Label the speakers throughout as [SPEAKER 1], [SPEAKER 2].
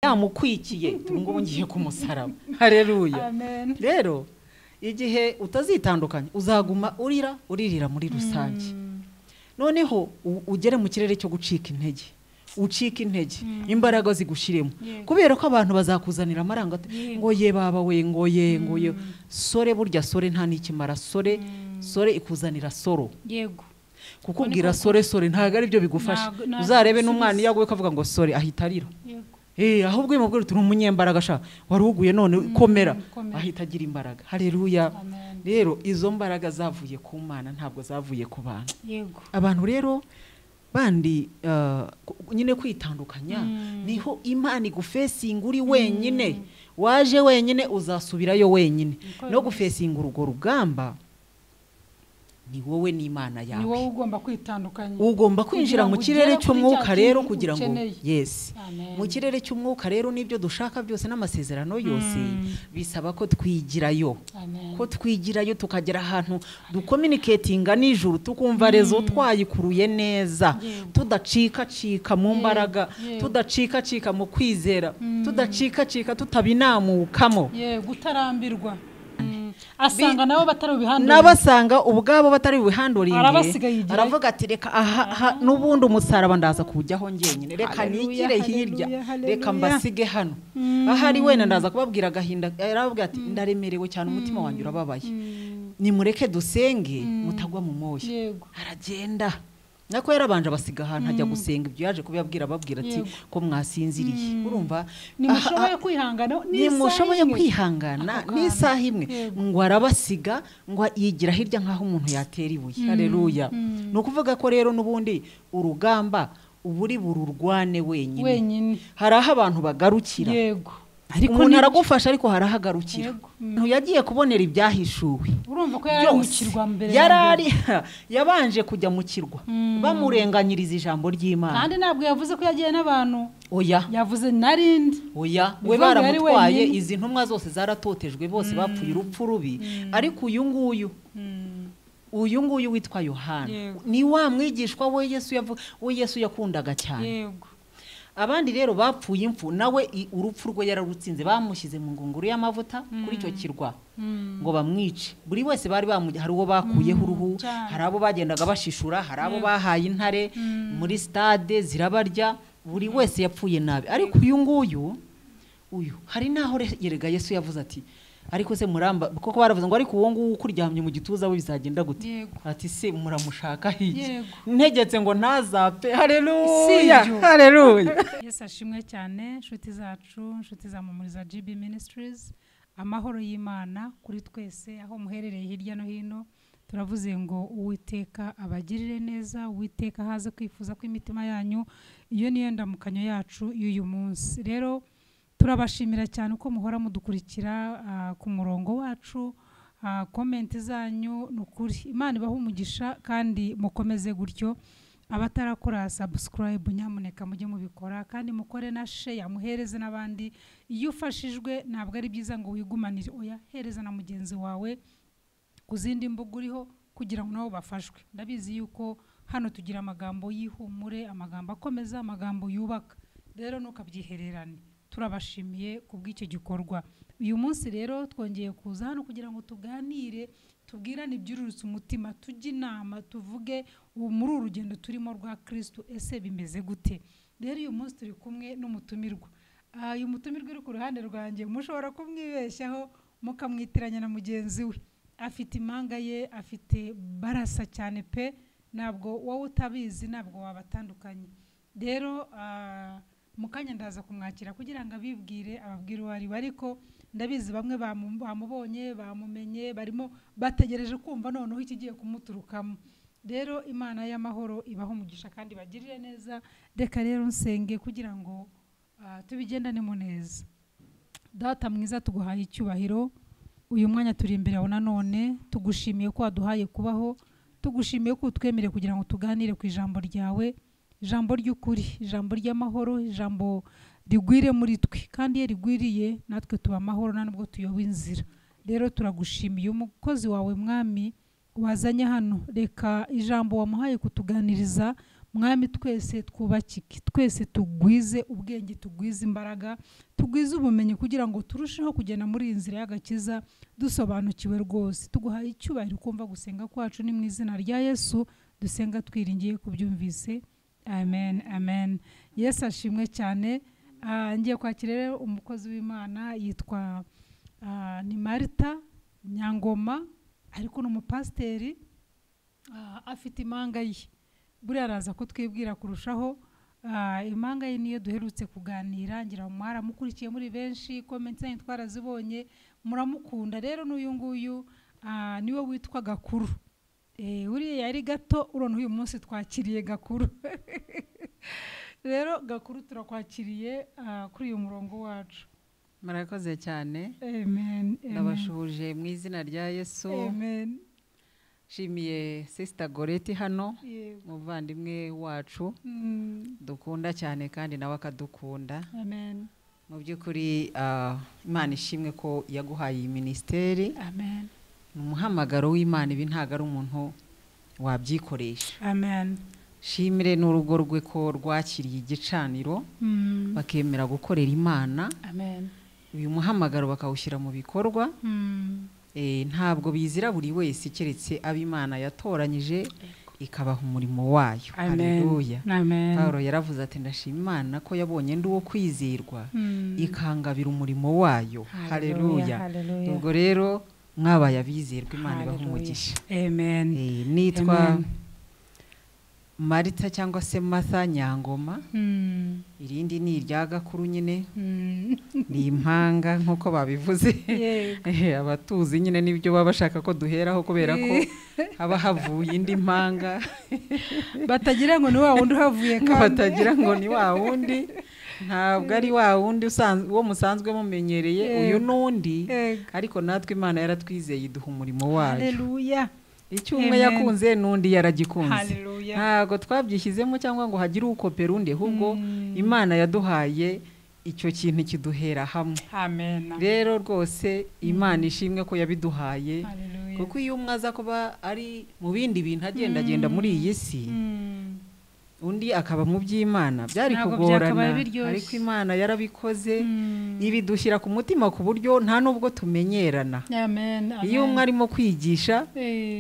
[SPEAKER 1] yamukwikiye ngo ngiye kumusaraba. Haleluya.
[SPEAKER 2] Amen.
[SPEAKER 1] Rero igihe utazitandukanye uzaguma uririra muri rusange. Noneho ugere mu kirere cyo gucika intege. Ucika intege imbaraga zigushiremo kubera ko abantu bazakuzanira amaranga ngo ye baba we ngo ye sore burya sore nta nikimara sore ikuzanira soro
[SPEAKER 2] Yego.
[SPEAKER 1] kukubwira sore ntago ari byo bigufasha. Uzarebe n'umwana yaguwe kavuga ngo sore ahita arira. Ahubwo imubwira turi umunyembaraga sha waruguye none komera ahita agira imbaraga. Haleluya. Rero izo mbaraga zavuye ku Mana ntabwo zavuye ku bantu.
[SPEAKER 2] Yego.
[SPEAKER 1] Abantu rero bandi nyine kwitandukanya niho Imana igufesinga uri wenyine. Waje wenyine uzasubirayo wenyine. No gufesinga urugo rugamba ni wowe n'Imana yawe.
[SPEAKER 2] Ni wowe ugomba kwitandukanya.
[SPEAKER 1] Ugomba kwinjira mu kirere cy'umwuka rero kugira ngo yes. Mu kirere cy'umwuka rero nibyo dushaka byose n'amasezerano yose bisaba ko twigirayo. Ko twigirayo tukagera ahantu ducommunicatinga n'ijuru tukumva rezo twayikuruye neza. Tudacika mu mbaraga, tudacika mu kwizera, tudacika tutabinamukamo.
[SPEAKER 2] Gutarambirwa. Asanga nabo batari ubihandurire.
[SPEAKER 1] Nabasanga ubwabo batari ubihanduringe. Aravuga ati reka nubundi umusaraba ndaza kujyaho ngenyine. Reka nikire hirya. Reka mbasige hano. Ahari wena ndaza kubabwira gahinda. Aravuga ati ndaremerewe cyane umutima wanjye urababaye. Nimureke dusenge mutagwa mu moyo. Aragenda. Nako yarabanje basiga ahantu ajya gusenga ibyo yaje kubabwira ati ko mwasinziriye. Urumva
[SPEAKER 2] nimushoboye kwihangana
[SPEAKER 1] n'isaha imwe ngo arabasiga ngo yigira hirya nkaho umuntu yatera ibuye. Haleluya. No kuvuga ko rero nubundi urugamba uburi bururwane wenyine. Haraho abantu bagarukira.
[SPEAKER 2] Yego.
[SPEAKER 1] Umuntu aragufasha ariko harahagarukira. Yagiye kubonera ibyahishuwe.
[SPEAKER 2] Urumva ko yari mu kirwa mbere.
[SPEAKER 1] Yabanje kujya mu kirwa. Bamurenganyiriza ijambo ry'Imana.
[SPEAKER 2] Kandi ntabwo yavuze ko yagiye n'abantu.
[SPEAKER 1] Oya.
[SPEAKER 2] Yavuze narindi.
[SPEAKER 1] Oya. We baramutwaye izi ntumwa zose zaratotejwe bose bapfuye urupfu rubi. Ariko uyu nguyu witwa Yohana. Ni wa mwigishwa we Yesu yakundaga cyane.
[SPEAKER 2] Yego.
[SPEAKER 1] Abandi rero bapfuye impfu nawe urupfu rwe yararutsinze bamushyize mu ngunguru y'amavuta kuri icyo kirwa ngo bamwice. Buri wese bari hari uwo bakuyeho uruhu, hari abo bagendaga bashishura, hari abo bahaye intare muri stade zirabarya. Buri wese yapfuye nabi. Ariko uyu hari naho yerega Yesu yavuze ati ariko se muramba koko baravuze ngo ariko uwo nguwo ukuryamye mu gituza we bizagenda gute? Ati se muramushaka hiki? Ntegetse ngo ntazapfe. Haleluya. Haleluya.
[SPEAKER 2] Yesu ashimwe cyane inshuti zacu, inshuti za Mumuriza GB Ministries. Amahoro y'Imana kuri twese aho muherereye hirya no hino. Turavuze ngo Uwiteka abagirire neza, Uwiteka haze kwifuza ko imitima yanyu. Iyo niyo ndamukanyo yacu y'uyu munsi. Rero turabashimira cyane uko muhora mudukurikira ku murongo wacu. Comment zanyu nukuri Imana ibaha umugisha kandi mukomeze gutyo. Abatarakora subscribe nyamuneka mujye mubikora kandi mukore na share muhereze n'abandi. Iyo ufashijwe ntabwo ari byiza ngo wigumanire, oya hereza na mugenzi wawe kuzindi mbuga uriho kugira ngo nabo bafashwe. Ndabizi yuko hano tugira amagambo y'ihumure, amagambo akomeza, amagambo yubaka. Rero nukabyihererane. Turabashimiye kubw'icyo gikorwa. Uyu munsi rero twongeye kuza hano kugira ngo tuganire, tubwirane ibyururutse umutima, tujye inama, tuvuge muri urugendo turimo rwa Kristo ese bimeze gute. Rero uyu munsi turi kumwe n'umutumirwa. Uyu mutumirwa uri ku ruhande rwanjye mushobora kumwibeshyaho mukamwitiranya na mugenzi we. Afite impanga ye, afite barasa cyane pe, ntabwo wowe utabizi ntabwo wabatandukanye. Rero mukanya ndaza kumwakira kugira ngo abibwire ababwire uwo ari we, ariko ndabizi bamwe bamubonye bamumenye barimo bategereje kumva noneho ikigiye kumuturukamo. Rero Imana y'amahoro ibaho umugisha kandi bagirire neza. Reka rero nsenge kugira ngo tubigendane mu neza. Data mwiza tuguhaye icyubahiro. Uyu mwanya turi imbere yawe nanone, tugushimiye ko waduhaye kubaho, tugushimiye ko utwemereye kugira ngo tuganire ku ijambo ryawe. Ijambo ry'ukuri, ijambo ry'amahoro, ijambo rigwire muri twe kandi iyo rigwiriye natwe tuba amahoro nubwo tuyoba inzira. Rero turagushimiye umukozi wawe mwami wazanye hano. Reka ijambo wamuhaye kutuganiriza mwami twese twubakike, twese tugwize ubwenge, tugwize imbaraga, tugwize ubumenyi kugira ngo turusheho kugenda muri iyi nzira y'agakiza dusobanukiwe rwose. Tuguhaye icyubahiro kumva gusenga kwacu, ni mu izina rya Yesu dusenga twiringiye kubyumvise, amen amen. Yesu ashimwe cyane. Ngiye kwakira rero umukozi w'Imana yitwa ni Marita Nyangoma, ariko ni umupasiteri, afite impanga ye. Buriya araza ko twibwira kurushaho. Impanga ye niyo duherutse kuganira, ngira mwaramukurikiye muri benshi, comments zanyu twarazibonye, muramukunda. Rero n'uyu nguyu niwe witwa Gakuru. Uriya yari gato, urone uyu munsi twakiriye Gakuru. Rero Gakuru turakwakiriye kuri uyu murongo wacu.
[SPEAKER 1] Murakoze cyane.
[SPEAKER 2] Amen.
[SPEAKER 1] Ndabashuhuje mu izina rya Yesu.
[SPEAKER 2] Amen.
[SPEAKER 1] Shimiye Sister Goreti hano, muvandimwe wacu dukunda cyane kandi nawe akadukunda.
[SPEAKER 2] Amen.
[SPEAKER 1] Mu by'ukuri Imana ishimwe ko yaguhaye iyi ministeri.
[SPEAKER 2] Amen.
[SPEAKER 1] Umuhamagaro w'Imana, ibi ntago ari umuntu wabyikoresha.
[SPEAKER 2] Amen.
[SPEAKER 1] Shimire n'urugo rwe ko rwakiriye igicaniro bakemera gukorera Imana.
[SPEAKER 2] Amen.
[SPEAKER 1] Uyu muhamagaro bakawushyira mu bikorwa. Ntabwo bizira buri wese keretse ab'Imana yatoranyije ikabaha umurimo wayo. Haleluya. Paulo yaravuze ati ndashima Imana ko yabonye ndi uwo kwizerwa ikangabira umurimo wayo. Haleluya. Ubwo rero mwabaye abizerwa, Imana ibaha umugisha.
[SPEAKER 2] Amen.
[SPEAKER 1] Nitwa Marita cyangwa se Martha Nyangoma. Irindi ni irya Gakuru nyine. Ni impanga nkuko babivuze. Abatuzi nyine nibyo baba bashaka ko duheraho kubera ko haba havuye indi mpanga.
[SPEAKER 2] Batagira ngo ni wa wundi havuye kandi.
[SPEAKER 1] Batagira ngo ni wa wundi. Ntabwo ari wa wundi uwo musanzwe mumenyereye, uyu nundi. Ariko natwe Imana yaratwizeye iduha umurimo wayo.
[SPEAKER 2] Haleluya.
[SPEAKER 1] Icyo umwe yakunze n'undi yaragikunze. Ntabwo twabyishyizemo cyangwa ngo hagire ukopera undi, ahubwo Imana yaduhaye icyo kintu kiduhera hamwe.
[SPEAKER 2] Amen.
[SPEAKER 1] Rero rwose Imana ishimwe ko yabiduhaye, kuko iyo umwe aza kuba ari mu bindi bintu agenda muri iyi si, undi akaba mu by'Imana, byari kugorana. Ariko Imana yarabikoze, ibidushyira ku mutima ku buryo nta nubwo tumenyerana. Iyo umwe arimo kwigisha,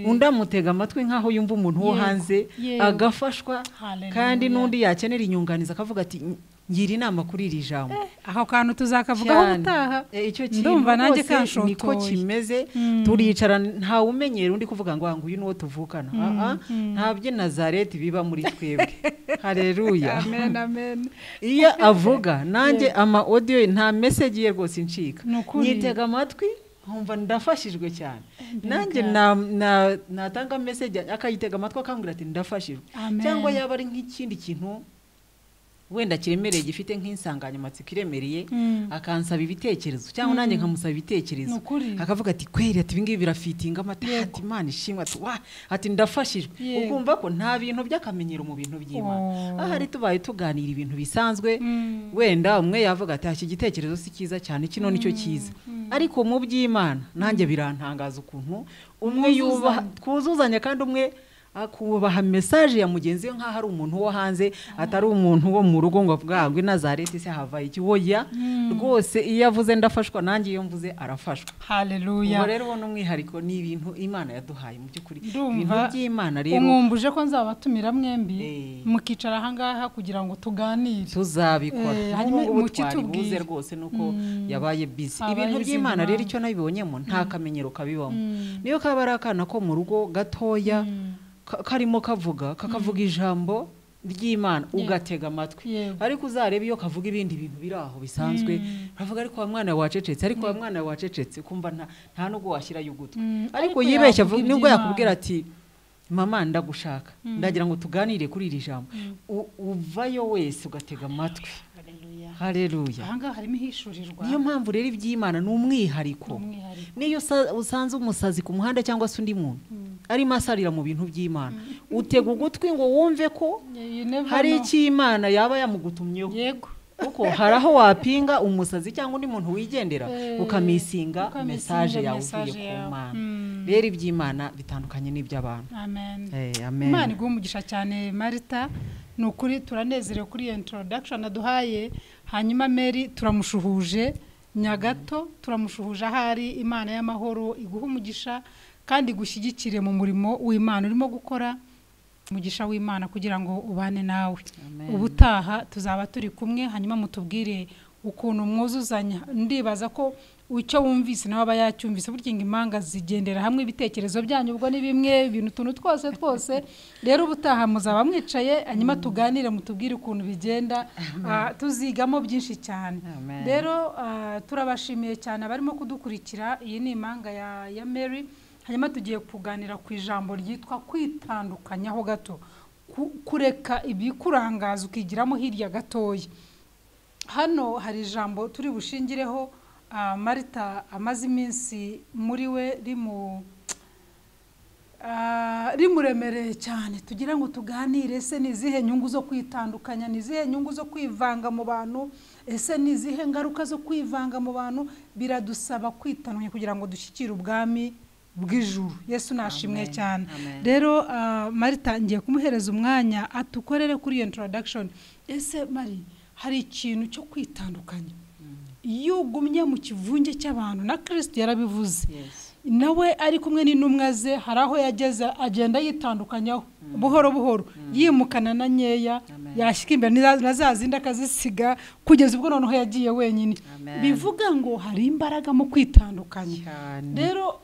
[SPEAKER 1] undi amutega amatwi nk'aho yumva umuntu wo hanze, agafashwa. Kandi n'undi yakenera inyunganizi akavuga ati ngira inama kuri iri jambo.
[SPEAKER 2] Aho kantu tuzakavugaho gutaha.
[SPEAKER 1] Icyo kintu rwose niko kimeze. Turicara nta umenyera undi kuvuga ngo uyu nuwo tuvukana. Nta bye Nazareti biba muri twebwe. Haleluya.
[SPEAKER 2] Amen, amen.
[SPEAKER 1] Iyo avuga nanjye ama audio nta message ye rwose incika. Nyitega amatwi nkumva ndafashijwe cyane. Nanjye natanga message akayitega amatwi akambwira ati ndafashijwe. Cyangwa yaba ari nk'ikindi kintu wenda kiremereye gifite nk'insanganyamatsiko iremereye, akansaba ibitekerezo cyangwa nanjye nkamusaba ibitekerezo, akavuga ati kweri ati ibingibi birafitinga ati Imana ishimwe ati ndafashijwe. Ukumva ko nta bintu by'akamenyero mu bintu by'Imana. Ahari tubaye tuganira ibintu bisanzwe, wenda umwe yavuga ati iki gitekerezo si cyiza cyane, kino nicyo cyiza. Ariko mu by'Imana nanjye birantangaza ukuntu umwe yubaha, twuzuzanya kandi umwe akubaha message ya mugenzi we nk'aho ari umuntu wo hanze, atari umuntu wo mu rugo ngo bwagwe Nazareti se hava iki. Oya, rwose iyo avuze ndafashwa, nanjye iyo mvuze arafashwa.
[SPEAKER 2] Haleluya.
[SPEAKER 1] Ubwo rero ubona umwihariko ni ibintu Imana yaduhaye mu by'ukuri. Ibintu by'Imana rero
[SPEAKER 2] umwumbuje ko nzabatumira mwembi mukicara aha ngaha kugira ngo tuganire.
[SPEAKER 1] Tuzabikora. Hanyuma mukitubwize rwose nuko yabaye busy. Ibintu by'Imana rero icyo nabibonyemo nta kamenyero kabibamo. Niyo kaba ari akana ko mu rugo gatoya karimo kakavuga ijambo ry'Imana ugatega amatwi. Ariko uzareba iyo kavuga ibindi bintu biri aho bisanzwe, bavuga ariko wa mwana wacecetse, ariko wa mwana wacecetse, kumva nta nubwo washyira y'ugutwi. Ariko yibeshya nubwo yakubwira ati mama ndagushaka, ndagira ngo tuganire kuri iri jambo, uvayo wese ugatega amatwi. Haleluya.
[SPEAKER 2] Ahanga harimo hishurirwa.
[SPEAKER 1] Niyo mpamvu rero iby'Imana ni umwihariko. Niyo usanze umusazi ku muhanda cyangwa se undi muntu arimo asarira mu bintu by'Imana, utega ugutwi ngo wumve ko hari icy'Imana yaba yamugutumyeho.
[SPEAKER 2] Yego.
[SPEAKER 1] Kuko hari aho wapinga umusazi cyangwa undi muntu wigendera ukamisinga message yawe uvuye ku Mana. Rero iby'Imana bitandukanye n'iby'abantu.
[SPEAKER 2] Amen.
[SPEAKER 1] Amen.
[SPEAKER 2] Imana iguha umugisha cyane Marita. nukuri turanezerewe kuri iyo introduction aduhaye. Hanyuma Mary turamushuhuje nyagato, turamushuhuje ahari. Imana y'amahoro iguha umugisha kandi gushyigikire mu murimo w'Imana urimo gukora, umugisha w'Imana kugira ngo ubane nawe. Ubutaha tuzaba turi kumwe, hanyuma mutubwire ukuntu mwuzuzanya. Ndibaza ko icyo wumvise nawe aba yacyumvise, burya impanga zigendera hamwe, ibitekerezo byanyu ubwo ni bimwe, ibintu tuntu twose. Rero ubutaha muzaba mwicaye, hanyuma tuganire, mutubwire ukuntu bigenda, tuzigamo byinshi cyane. Rero turabashimiye cyane abarimo kudukurikira. Iyi ni impanga ya Mary. Hanyuma tugiye kuganira ku ijambo ryitwa kwitandukanyaho gato, kureka ibikurangaza ukigiramo hirya gatoya. Hano hari ijambo turi bushingireho. Marita amaze iminsi muri we rimuremereye cyane, tugira ngo tuganire. Ese ni izihe nyungu zo kwitandukanya? Ni izihe nyungu zo kwivanga mu bantu? Ese ni izihe ngaruka zo kwivanga mu bantu? Biradusaba kwitandukanya kugira ngo dushyikire ubwami bw'ijuru. Yesu nashimwe cyane. Rero Marita ngiye kumuhereza umwanya atukorere kuri iyo introduction. Ese Mari, hari ikintu cyo kwitandukanya iyo ugumye mu kivunge cy'abantu, na Kristo yarabivuze. Nawe ari kumwe n'intumwa ze, hari aho yageze agenda yitandukanyaho buhoro buhoro, yimukana na nkeya, yashyika imbere na za zindi akazisiga, kugeza ubwo noneho yagiye wenyine. Bivuga ngo hari imbaraga mu kwitandukanya. Rero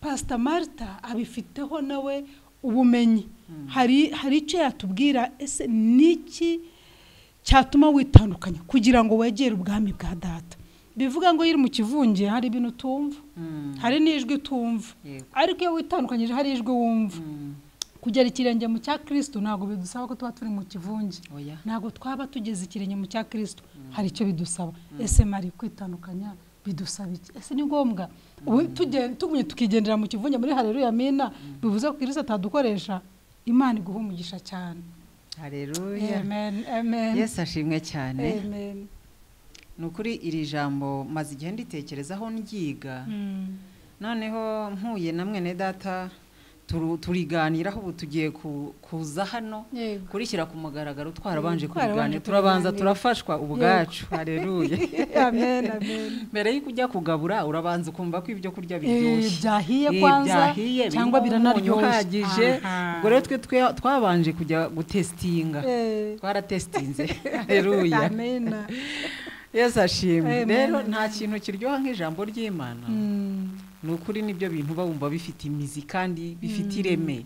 [SPEAKER 2] Pastor Marita abifiteho nawe ubumenyi. Hari icyo yatubwira. Ese niki cyatuma witandukanya kugira ngo wegere ubwami bwa Data? Bivuga ngo iri mu kivunge hari ibintu tumva, hari n'ijwi tumva, ariko iyo witandukanyije hari ijwi wumva. Kugera ikirenge mu cya Kristo ntabwo bidusaba ko tuba turi mu kivunge, ntabwo twaba tugeze ikirenge mu cya Kristo, hari icyo bidusaba. Ese Mari, kwitandukanya bidusaba iki? Ese ni ngombwa tugumye tukigendera mu kivunge muri haleluya amina? Bivuze ko Kristo atadukoresha. Imana iguha umugisha cyane.
[SPEAKER 1] Haleluya.
[SPEAKER 2] Amen.
[SPEAKER 1] Yesu ashimwe cyane.
[SPEAKER 2] Amen.
[SPEAKER 1] Nukuri iri jambo maze igihe nditekerezaho ngiga. Noneho mpuye na mwene Data turiganiraho, ubu tugiye kuza hano kurishyira ku mugaragaro. Twarabanje kuganira, turabanza turafashwa ubwacu. Haleluya.
[SPEAKER 2] Amen.
[SPEAKER 1] Mbere y'uko ujya kugabura urabanza ukumva ko ibyo kurya biryoshye,
[SPEAKER 2] byahiye kwanza cyangwa biranaryoshye.
[SPEAKER 1] Ubwo rero twabanje kujya gutestinga, twaratestinze. Haleluya.
[SPEAKER 2] Amen.
[SPEAKER 1] Yesu ashimwe. Rero nta kintu kiryoha nk'ijambo ry'Imana. Nukuri nibyo bintu bawumva bifite imizi kandi bifite ireme.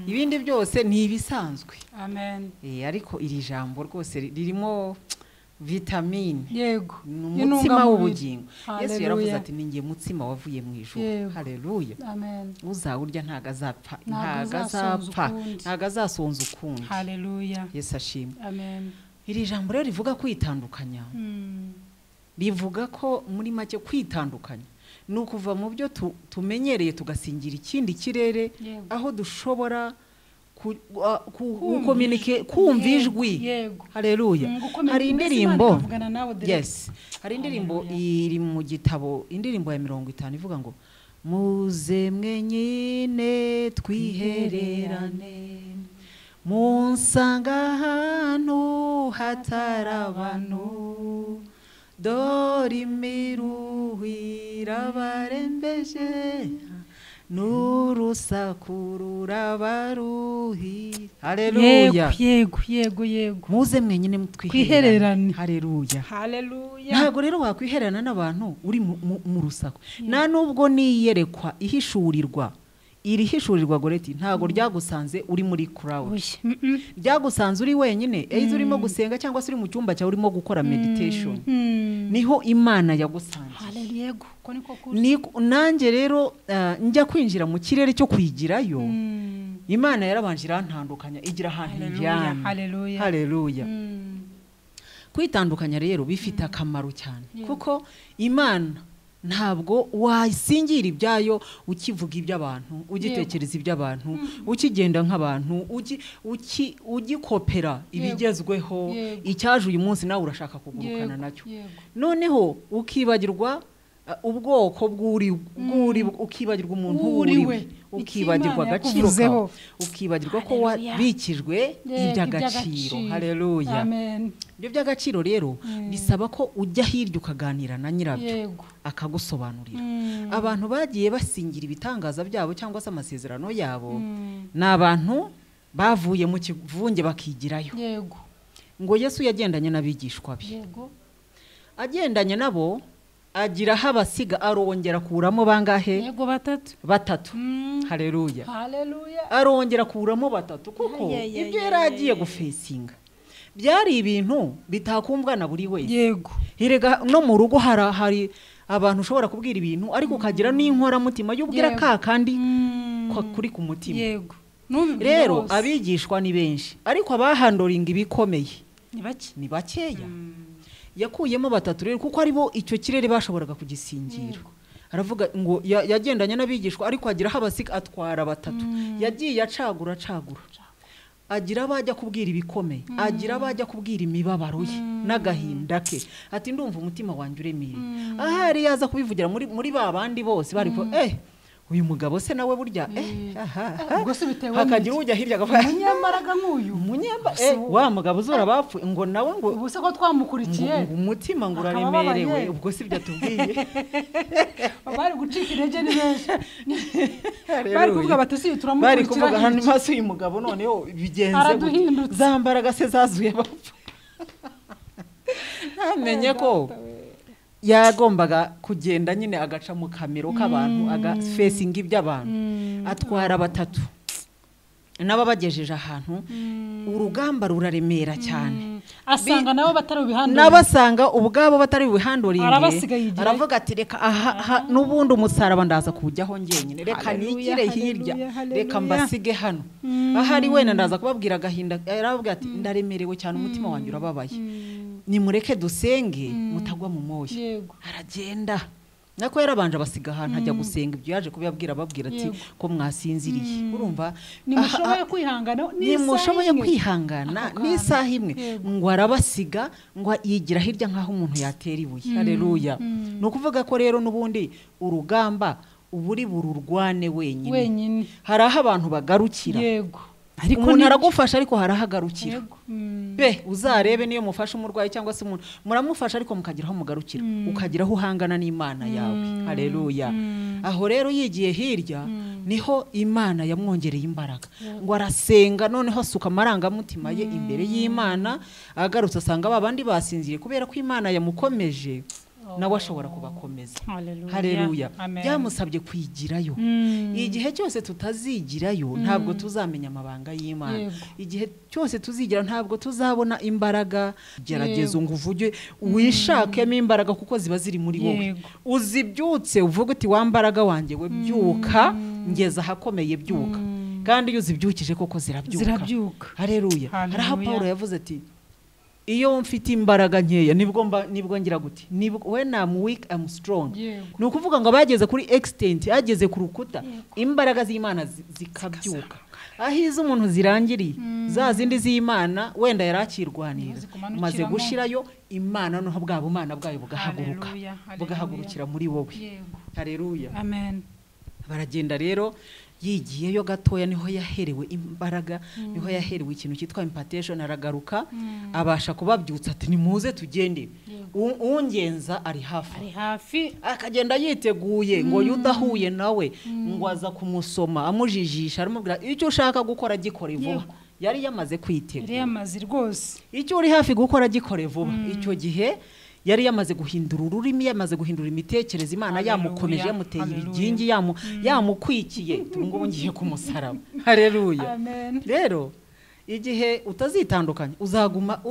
[SPEAKER 1] Ibindi byose ni ibisanzwe.
[SPEAKER 2] Amen.
[SPEAKER 1] Ariko iri jambo rwose ririmo vitamine.
[SPEAKER 2] Yego.
[SPEAKER 1] Umutsima w'ubugingo. Yesu yaravuze ati ninjye mutsima wavuye mu ijuru. Haleluya.
[SPEAKER 2] Amen.
[SPEAKER 1] Uzawurya ntago azapfa, ntago azasonza ukundi.
[SPEAKER 2] Haleluya.
[SPEAKER 1] Yesu ashimwe.
[SPEAKER 2] Amen.
[SPEAKER 1] Iri jambo rero rivuga kwitandukanya. Rivuga ko muri make kwitandukanya ni ukuva mu byo tumenyereye tugasingira ikindi kirere, aho dushobora kukominike, kumva ijwi. Haleluya. Hari indirimbo, hari indirimbo iri mu gitabo, indirimbo ya 50 ivuga ngo muze mwenyine twihererane, munsanga ahantu hatari abantu, dore imiruho irabarembeje, n'urusaku rurabaruhi. Haleluya.
[SPEAKER 2] Yego.
[SPEAKER 1] Muze mwenyine twihererane. Haleluya. Ntabwo rero wakwihererana n'abantu uri mu rusaku. Nta nubwo niyerekwa ihishurirwa. Iri hishurirwa goreti ntago ryagusanze uri muri crowd. Ryagusanze uri wenyine, eizo urimo gusenga cyangwa se uri mu cyumba cyawe urimo gukora meditation. Niho Imana yagusanze.
[SPEAKER 2] Haleluya.
[SPEAKER 1] Nanjye rero njya kwinjira mu kirere cyo kwigirayo. Imana yarabanje irantandukanya igira ahantu njyana. Haleluya. Kwitandukanya rero bifite akamaro cyane, kuko Imana ntabwo wasingira ibyayo ukivuga iby'abantu, ugitekereza iby'abantu, ukigenda nk'abantu, ugikopera ibigezweho, icyaje uyu munsi nawe urashaka kugurukana nacyo. Noneho ukibagirwa ubwoko bw'uri ukibagirwa umuntu uriwe, ukibagirwa agaciro kawe, ukibagirwa ko wabikijwe iby'agaciro. Haleluya. Ibyo by'agaciro rero bisaba ko ujya hirya ukaganira na nyirabyo akagusobanurira. Abantu bagiye basingira ibitangaza byabo cyangwa se amasezerano yabo ni abantu bavuye mu kivunge bakigirayo. Ngo Yesu yagendanye n'abigishwa be, agendanye nabo agira habasiga, arongera kuramo bangahe? Batatu. Haleluya. Arongera kuramo batatu kuko ibyo yaragiye gufesinga byari ibintu bitakumvwa na buri wese. Hirega no mu rugo hari abantu ushobora kubwira ibintu ariko ukagira n'inkora mutima y'ubwira kandi kuri ku mutima. Rero abigishwa ni benshi ariko abahandoringa ibikomeye ni bakeya. Yakuyemo batatu rero kuko aribo icyo kirere bashoboraga kugisingira. Aravuga ngo yagendanye n'abigishwa ariko agira habasiga atwara batatu. Yagiye acagura agira abajya kubwira ibikomeye, agira abajya kubwira imibabaro ye n'agahinda ke, ati ndumva umutima wanjye uremeye. Ahari yaza kubivugira muri babandi bose bari ko uyu mugabo se nawe burya
[SPEAKER 3] ubwo se bitewe
[SPEAKER 1] hakagira ujya hirya agafa
[SPEAKER 3] umunyambaraga nk'uyu
[SPEAKER 1] wa mugabo uzora bapfu ngo nawe ngo
[SPEAKER 3] ubu se ko twamukurikiye
[SPEAKER 1] umutima ngo uraremerewe. Ubwo si byo tubwiye
[SPEAKER 3] bari gucika intege ni benshi bari kuvuga batesi turamukurikira,
[SPEAKER 1] bari kuvuga hano maso uyu mugabo noneho bigenze zambaraga se zazuye bapfu. Namenye ko yagombaga kugenda nyine agaca mu kamero k'abantu agafesinga iby'abantu. Atwara batatu n'ababagejeje ahantu urugamba ruraremera cyane.
[SPEAKER 3] Asanga nabo batari ubihandurire,
[SPEAKER 1] n'abasanga ubwabo batari ubihandurire, aravuga ati reka n'ubundi umusaraba ndaza kujyaho ngenyine, reka nigire hirya, reka mbasige hano. Ahari wenda ndaza kubabwira agahinda. Aravuga ati ndaremerewe cyane, umutima wanjye urababaye, nimureke dusenge mutagwa mu moyo. Aragenda nako yarabanje abasiga ahantu ajya gusenga. Ibyo yaje kubabwira ati ko mwasinziriye. Urumva
[SPEAKER 3] nimushoboye
[SPEAKER 1] kwihangana n'isaha imwe ngo arabasiga ngo yigira hirya nkaho umuntu yatera ibuye. Haleluya. No kuvuga ko rero nubundi urugamba uburi bururwane wenyine. Hari aho abantu bagarukira, ariko umuntu aragufasha ariko harahagarukira. Uzarebe niyo mufasha umurwayi cyangwa se umuntu muramufasha ariko mukagiraho mugarukira, ukagiraho uhangana n'Imana yawe. Haleluya. Aho rero yigiye hirya niho Imana yamwongereye imbaraga ngo arasenga, noneho asuka amarangamutima ye imbere y'Imana. Agarutse asanga babandi basinziriye kubera ko Imana yamukomeje, nawe ashobora kubakomeza. Haleluya. Byamusabye kwigirayo. Igihe cyose tutazigirayo ntabwo tuzamenya amabanga y'Imana. Igihe cyose tuzigira ntabwo tuzabona imbaraga. Gerageza ngo uvuge wishakemo imbaraga kuko ziba ziri muri wowe. Uzibyutse uvuga uti wambaraga wanjye we byuka ngeza hakomeye byuka. Kandi iyo uzibyukije koko zirabyuka. Haleluya. Haraho Paulo yavuze ati iyo mfite imbaraga nkeya nibwo ngira gute, when I'm weak I'm strong. Ni ukuvuga ngo bageze kuri extent, ageze ku rukuta, imbaraga z'Imana zikabyuka. Ahize umuntu zirangiriye za zindi z'Imana wenda yarakirwanira, maze gushirayo Imana noneho bwabo Imana bwayo bugahagurukira muri wowe. Haleluya.
[SPEAKER 3] Amen.
[SPEAKER 1] Baragenda rero yigiyeyo gatoya niho yaherewe imbaraga, niho yaherewe ikintu cyitwa impartation. Aragaruka abasha kubabyutsa ati nimuze tugende. Ungenza ari hafi akagenda yiteguye ngo yudahuye nawe ngo aza kumusoma amujijisha, aramubwira icyo ushaka gukora gikore vuba. Yari yamaze kwitegura,
[SPEAKER 3] yari yamaze rwose
[SPEAKER 1] icyo uri hafi gukora gikore vuba. Icyo gihe yari yamaze guhindura ururimi, yamaze guhindura imitekerereze. Imana yamukomeje, yamuteye ibigingi, yamukwikiye. Ngo ngiye kumusaraba. Haleluya. Rero igihe utazitandukanya uzaguma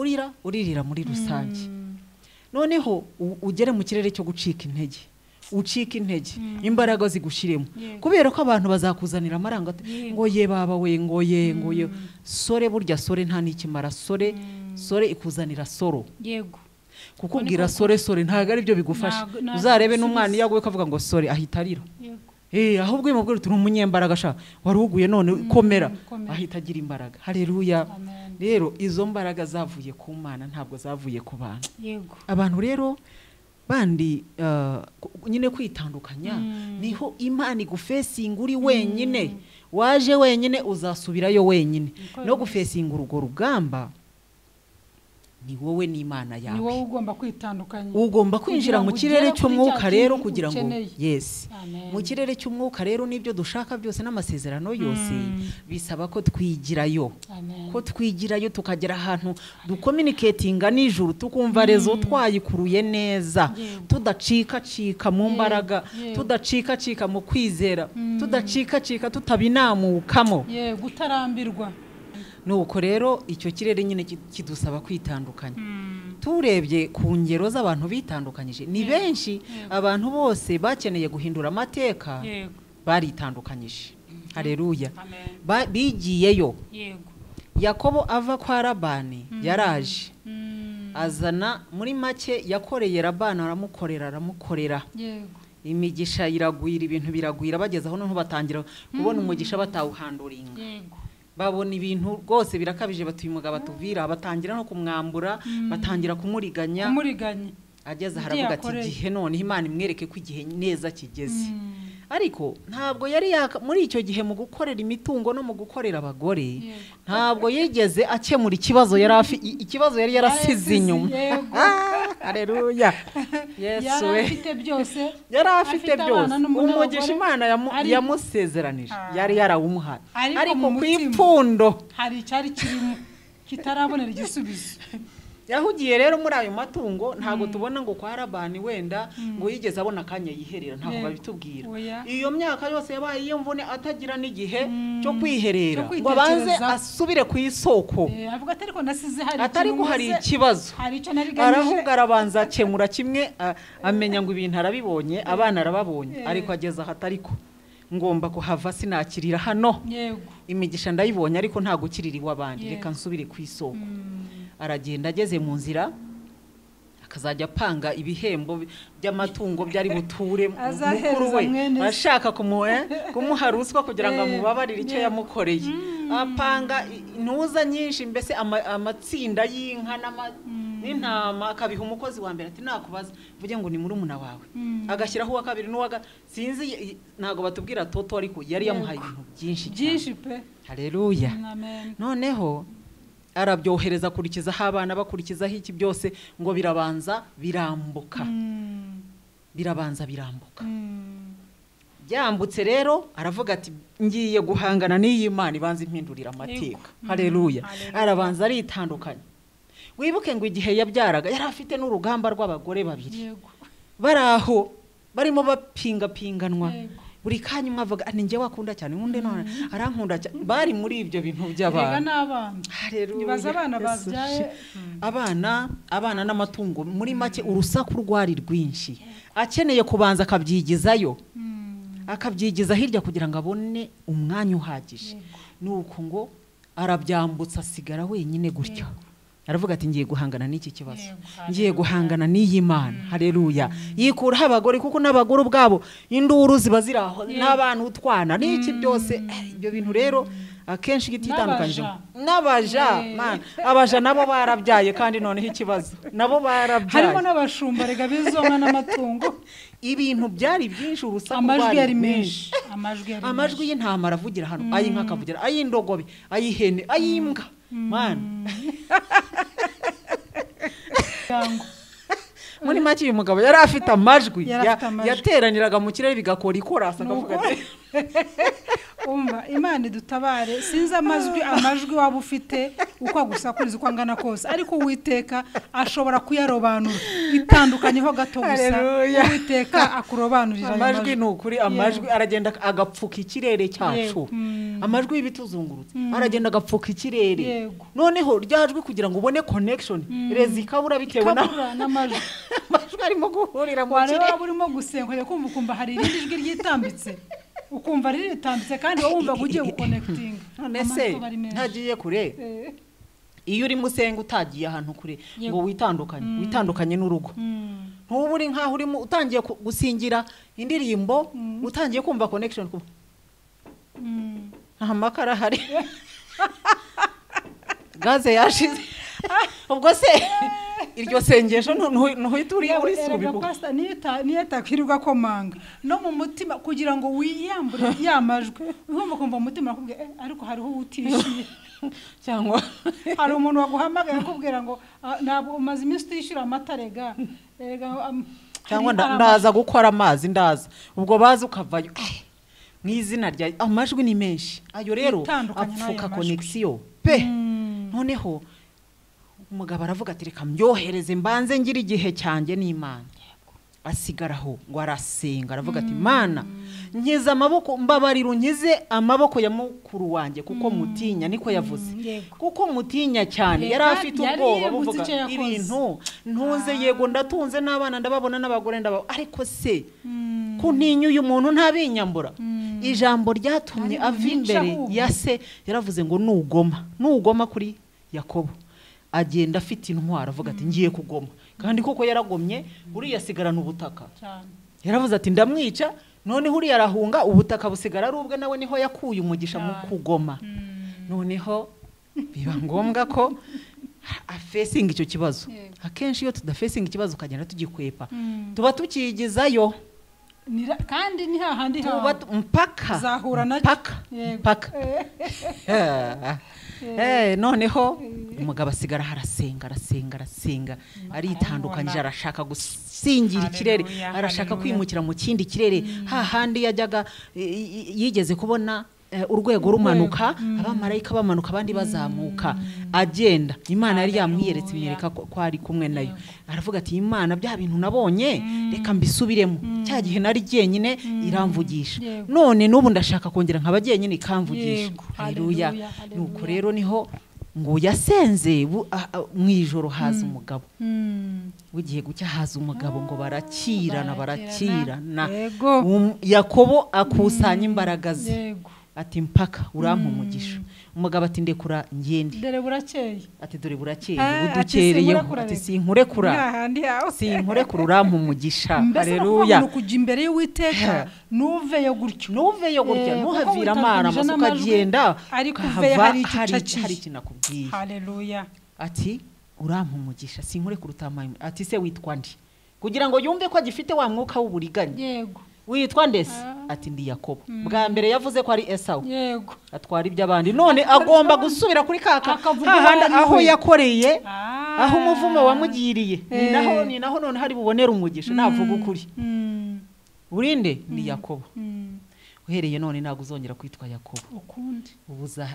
[SPEAKER 1] uririra muri rusange. Noneho ugere mu kirere cyo gucika intege, ucika intege, imbaraga zigushiremo kubera ko abantu bazakuzanira amaranga ngo ye baba we ngo ye sore. Burya sore nta nikimara. Sore ikuzanira soro. Kukubwira sore ntago ari byo bigufasha. Uzarebe n'umwana iyo aguye kavuga ngo sore ahita arira. Ahubwo imubwira turi umunyembaraga sha waruguye none komera, ahita agira imbaraga. Haleluya. Rero izo mbaraga zavuye ku Mana ntabwo zavuye ku bantu. Abantu rero bandi nyine kwitandukanya niho Imana igufesinga uri wenyine waje wenyine uzasubirayo wenyine no gufesinga urugo rugamba ni wowe n'Imana yawe
[SPEAKER 3] ni wowe ugomba kwitandukanya
[SPEAKER 1] ugomba kwinjira mu kirere cy'umwuka rero kugira ngo yes mu kirere cy'umwuka rero nibyo dushaka byose n'amasezerano yose bisaba ko twigirayo ko twigirayo tukagera ahantu ducommunicatinga n'ijuru tukumva rezo twayikuruye neza tudacika mu mbaraga tudacika mu kwizera tudacika tutabinamukamo
[SPEAKER 3] gutarambirwa
[SPEAKER 1] nuko rero icyo kirere nyine kidusaba kwitandukanya turebye ku ngero z'abantu bitandukanyije ni benshi abantu bose bakeneye guhindura amateka baritandukanyije haleluya bigiyeyo Yakobo ava kwa Labani yaraje azana muri make yakoreye Labani aramukorera imigisha iragwira ibintu biragwira bageze aho batangira kubona umugisha batawuhanduringa babona ibintu rwose birakabije batuye umugabo batuvira batangira no kumwambura batangira kumuriganya ageze haravuga ati gihe none Imana imwereke ko igihe neza kigeze ariko ntabwo yari muri icyo gihe mu gukorera imitungo no mu gukorera abagore ntabwo yigeze akemura ikibazo yari yarasize inyuma haleluya Yesu yari afite byose umugisha Imana yamusezeranije yari yarawumuhaye ariko ku ipfundo
[SPEAKER 3] hari icyari kirimo kitarabonera igisubizo
[SPEAKER 1] yahugiye rero muri ayo matungo ntago tubona ngo kwa Labani wenda ngo yigeze abona kanya yiherera ntago babitubwira iyo myaka yose yabaye iyo mvune atagira n'igihe cyo kwiherera ngo abanze asubire ku isoko
[SPEAKER 3] avuga atariko nasize
[SPEAKER 1] hari ikibazo aravuga arabanza akemura kimwe amenya ngo ibintu arabibonye abana arababonye ariko ageze ahatariko ngomba kuhava sinakirira hano imigisha ndayibonye ariko ntago kiririwe abandi reka nsubire ku isoko aragenda ageze mu nzira akazajya apanga ibihembo by'amatungo byari buture mukuru we ashaka kumuha ruswa kugira ngo amubabarire icyo yamukoreye apanga intuza nyinshi mbese amatsinda y'inka n'intama akabiha umukozi wa mbere ati nakubaza vuge ngo ni murumuna wawe agashyiraho uwa kabiri n'uwa sinzi ntago batubwira toto ariko yari yamuhaye ibintu byinshi
[SPEAKER 3] pe
[SPEAKER 1] haleluya noneho arabyohereza kurikizaho abana bakurikizaho iki byose ngo birabanza birambuka byambutse rero aravuga ati ngiye guhangana n'iyi Imana ibanza impindurira amateka haleluya arabanza aritandukanya wibuke ngo igihe yabyaraga yari afite n'urugamba rw'abagore babiri baraho barimo bapinganwa buri kanya umwavuga ni njye wakunda cyane nkunde none arankunda cyane bari muri ibyo bintu by'abana
[SPEAKER 3] nibaza abana babyaye
[SPEAKER 1] abana n'amatungo muri make urusaku rwari rwinshi akeneye kubanza akabyigizayo akabyigiza hirya kugira ngo abone umwanya uhagije nuko ngo arabyambutsa asigara wenyine gutyo aravuga ati ngiye guhangana n'iki kibazo ngiye guhangana n'iyi Imana haleluya yikuraho abagore kuko n'abagore ubwabo induru ziba ziraho n'abana utwana n'iki byose ibyo bintu rero akenshi gititandukanye abaja nabo barabyaye kandi noneho ikibazo nabo barabyaye
[SPEAKER 3] harimo n'abashumba rega bizonka n'amatungo
[SPEAKER 1] ibintu byari byinshi urusaku
[SPEAKER 3] amajwi yari menshi
[SPEAKER 1] amajwi y'intama aravugira hano ayinka akavugira ayindogobe ayihene ayimbwa muri make uyu mugabo yari afite amajwi yateraniraga mu kirere bigakora ikorasa akavuga ati
[SPEAKER 3] umva Imana idutabare sinzi amajwi waba ufite uko agusakuriza uko angana kose ariko Uwiteka ashobora kuyarobanura itandukanyeho gato gusa Uwiteka akurobanurira
[SPEAKER 1] amajwi n'ukuri amajwi aragenda agapfuka ikirere cyacu amajwi y'ibituzungurutse aragenda agapfuka ikirere noneho ryajwi kugira ngo ubone connection rezikabura bitewe
[SPEAKER 3] n'amajwi
[SPEAKER 1] amajwi arimo guhurira mu kirere
[SPEAKER 3] waba urimo gusenga kumva hari irindi jwi ryitambitse ukumva riritambitse kandi wowe wumva ugiye guconnecting
[SPEAKER 1] none se ntagiye kure iyo uri musenga utagiye ahantu kure ngo witandukanye n'urugo ntuburi nkaho urimo utangiye gusingira indirimbo utangiye kumva connection kuba amakara hari gaze yashize ubwo se iryo sengesho ntuhita
[SPEAKER 3] erega
[SPEAKER 1] urisubika
[SPEAKER 3] pastor niyo atakwirirwa komanga no mu mutima kugira ngo wiyambure yamajwe ugomba kumva mu mutima akubwira ariko hariho utishyuye
[SPEAKER 1] cyangwa
[SPEAKER 3] hari umuntu waguhamagaye akubwira ngo ntabwo umaze iminsi utishyura amatarega
[SPEAKER 1] cyangwa ndaza gukora amazi ndaza ubwo bazi ukavayo mu izina rya amajwi ni menshi ayo rero apfuka connection pe noneho umugabo aravuga ati reka mbyohereze mbanze ngira igihe cyanjye n'Imana asigaraho ngo arasenga aravuga ati Mana nkiza amaboko mbabarira unkize amaboko ya mukuru wanjye kuko mutinya niko yavuze kuko mutinya cyane yari afite ubwoba buvuga ibintu ntunze yego ndatunze n'abana ndababona n'abagore ariko se kuntinya uyu muntu ntabinyambura ijambo ryatumye ava imbere ya se yaravuze ngo nugoma kuri Yakobo agenda afite intwara avuga ati ngiye kugoma kandi koko yaragomye uriya sigarana ubutaka yaravuze ati ndamwica none uriya arahunga ubutaka busigara ari ubwe nawe niho yakuye umugisha mu kugoma noneho biba ngombwa ko afesinga icyo kibazo akenshi iyo tudafesinga ikibazo ukagenda tugikwepa tuba tukigizayo
[SPEAKER 3] kandi ni hahandi
[SPEAKER 1] mpaka
[SPEAKER 3] zahura nacyo
[SPEAKER 1] mpaka noneho umugabo asigara arasenga aritandukanyije arashaka gusingira ikirere arashaka kwimukira mu kindi kirere hahandi yajyaga yigeze kubona urwego rumanuka abamarayika bamanuka abandi bazamuka agenda Imana yari yamwiyeretse imyereka ko ari kumwe nayo aravuga ati Imana bya bintu nabonye reka mbisubiremo cya gihe nari jyenyine iramvugisha none n'ubu ndashaka kongera nkaba jyenyine ikamvugisha haleluya nuko rero niho ngo yasenze mu ijoro haza umugabo ugiye gucya haza umugabo ngo barakirana Yakobo akusanya imbaraga ze ati mpaka urampa umugisha umugabo ati ndekura ngende
[SPEAKER 3] dore burakeye
[SPEAKER 1] ati dore burakeye udukereye ati sinkurekura urampa umugisha haleluya
[SPEAKER 3] kujya imbere y'Uwiteka nuveyo gutyo
[SPEAKER 1] nuhavira amara ukagenda
[SPEAKER 3] ariko hari
[SPEAKER 1] ikinakubwiye
[SPEAKER 3] haleluya
[SPEAKER 1] ati urampa umugisha sinkurekura utamaye ati se witwa ndi kugira ngo yumve ko agifite wa mwuka w'uburiganya
[SPEAKER 3] yego
[SPEAKER 1] witwa ndese ati ndi Yakobo bwa mbere yavuze ko ari Esau
[SPEAKER 3] yego
[SPEAKER 1] atwara iby'abandi none agomba gusubira kuri kaka aho yakoreye aho umuvumo wamugiriye ni naho none hari bubonera umugisha navuga ukuri urinde ni Yakobo uhereye none ntago uzongera kwitwa Yakobo
[SPEAKER 3] ukundi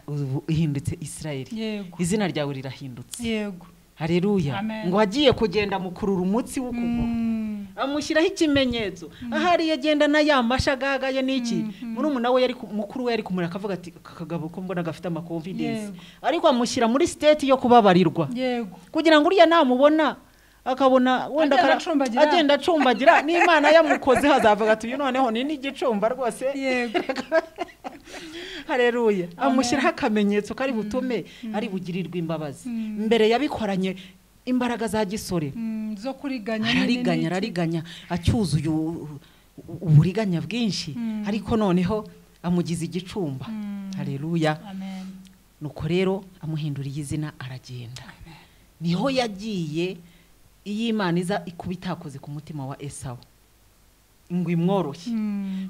[SPEAKER 1] ubu ihindutse Isirayeli izina ryawe rirahindutse
[SPEAKER 3] yego
[SPEAKER 1] haleluya ngo agiye kugenda mukurura umutsi w'ukuguru amushyiraho ikimenyetso ahari yagenda na yamashagagaye niki murumuna we yari mukuru we yari kumura akavuga ati kakagabo ko mbona gafite ama confidence ariko amushyira muri state yo kubabarirwa kugira ngo uriya namubona akabona wenda agenda acumbagira n'Imana yamukoze hazavuga ati uyu noneho ni n'igicumba rwose haleluya amushyiraho akamenyetso kari butume ari bugirirwa imbabazi mbere yabikoranye imbaraga za gisore
[SPEAKER 3] zo kuriganya
[SPEAKER 1] arariganya acyuzuye uburiganya bwinshi ariko noneho amugize igicumba haleluya nuko rero amuhinduriye izina aragenda niho yagiye Imana iza ikubitakoze ku mutima wa Esau ngo imworoshye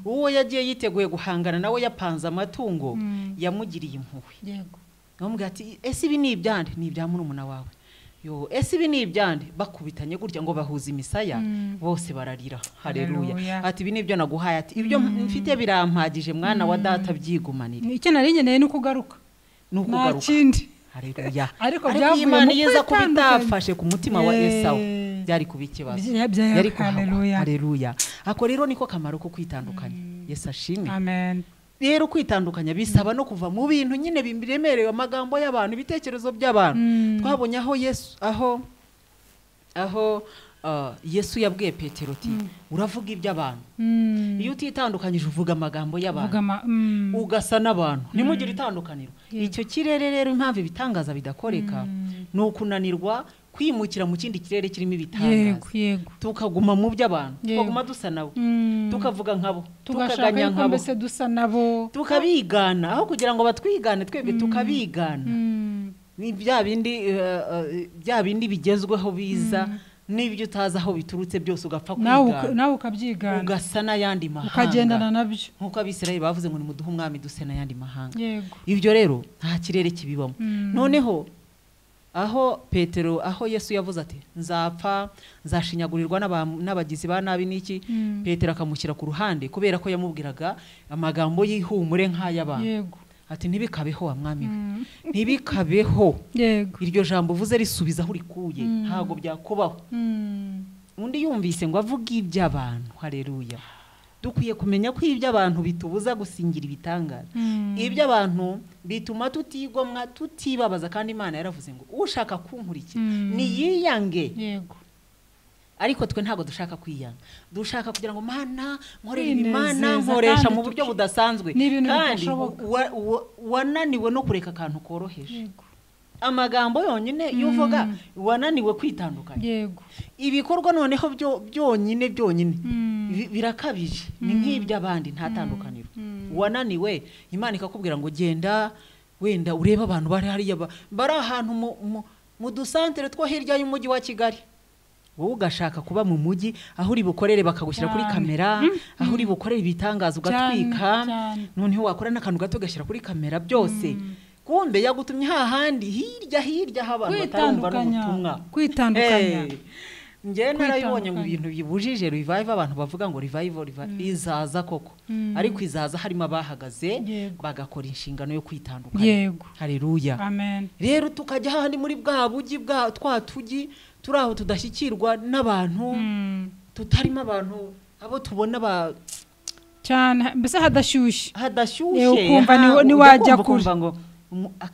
[SPEAKER 1] uwo yagiye yiteguye guhangana nawe yapanze amatungo yamugiriye impuhwe
[SPEAKER 3] yego
[SPEAKER 1] ngamubwira ati ese ibi ni ibyande ni ibya murumuna wawe ese ibi ni ibyande bakubitanye gutya ngo bahuza imisaya bose bararira haleluya ati ibi nibyo naguhaye ati ibyo mfite birampagije mwana wa data byigumanira
[SPEAKER 3] icyo nari ngeneye no kugaruka
[SPEAKER 1] nta
[SPEAKER 3] kindi
[SPEAKER 1] haleluya
[SPEAKER 3] ariko
[SPEAKER 1] Imana yeza kubitafashe ku mutima wa Esau byari kuba ikibazo yari kuhaba haleluya ako rero niko kamaro ko kwitandukanya Yesu ashimwe
[SPEAKER 2] amen
[SPEAKER 1] rero kwitandukanya bisaba no kuva mu bintu nyine biremerewe amagambo y'abantu ibitekerezo by'abantu twabonye aho Yesu aho Yesu yabwiye Petero ati uravuga iby'abantu iyo utitandukanyije uvuga amagambo y'abantu ugasa n'abantu nimugire itandukaniro icyo kirere rero impamvu ibitangaza bidakoreka ni ukunanirwa kwimukira mu kindi kirere kirimo ibitangaza tukaguma mu by'abantu tukaguma dusa nabo tukavuga nkabo tukaganya nkabo
[SPEAKER 3] dusa nabo
[SPEAKER 1] tukabigana aho kugira ngo batwigane twebwe tukabigana ni bya bindi bigezweho biza n'ibyo utazi aho biturutse byose ugapfa kwigana
[SPEAKER 3] nawe ukabyigana
[SPEAKER 1] ugasa n'ayandi mahanga
[SPEAKER 3] ukagendana nabyo
[SPEAKER 1] nk'uko abisirayeli bavuze ngo nimuduhe umwami duse n'ayandi mahanga
[SPEAKER 3] yego
[SPEAKER 1] ibyo rero nta kirere kibibamo noneho aho Petero aho Yesu yavuze ati nzapfa nzashinyagurirwa n'abagizi ba nabi niki Petero akamushyira ku ruhande kubera ko yamubwiraga amagambo y'ihumure nk'ay'abantu
[SPEAKER 3] yego
[SPEAKER 1] ati ntibikabeho wa mwami we ntibikabeho
[SPEAKER 3] yego
[SPEAKER 1] iryo jambo uvuze risubiza aho rikuye ntago byakubaho undi yumvise ngo avuga iby'abantu haleluya dukwiye kumenya ko iby'abantu bitubuza gusingira ibitangaza iby'abantu bituma tutigomwa tutibabaza kandi Imana yaravuze ngo ushaka kunkurikira ni yiyange
[SPEAKER 3] yego
[SPEAKER 1] ariko twe ntago dushaka kwiyanga dushaka kugira ngo Mana nkorera Imana nkoresha mu buryo budasanzwe kandi wananiwe no kureka akantu koroheje amagambo yonyine yuvuga wananiwe kwitandukanya
[SPEAKER 3] yego
[SPEAKER 1] ibikorwa noneho byonyine birakabije ni nk'iby'abandi nta tandukaniro wananiwe Imana ikakubwira ngo genda wenda urebe abantu bari hariya bari ahantu mu dusantere two hirya y'umujyi wa Kigali wowe ugashaka kuba mu mujyi aho uri bukorere bakagushyira kuri kamera aho uri bukorere ibitangaza ugatwika noneho wakora n'akantu gato gashyira kuri kamera byose kumbe yagutumye hahandi hirya abantu batarumva n'ubutumwa
[SPEAKER 3] kwitandukanya
[SPEAKER 1] njye narayibonye mu bintu bibujije revive abantu bavuga ngo revival izaza koko ariko izaza harimo abahagaze bagakora inshingano yo kwitandukanya
[SPEAKER 3] yego
[SPEAKER 1] haleluya
[SPEAKER 3] amen
[SPEAKER 1] rero tukajya hahandi muri bwa bugi bwa twatugi turaho tudashyikirwa n'abantu tutarimo abantu abo tubona
[SPEAKER 3] cyane mbese hadashyushye
[SPEAKER 1] ukumva
[SPEAKER 3] ni wajya
[SPEAKER 1] kumva ngo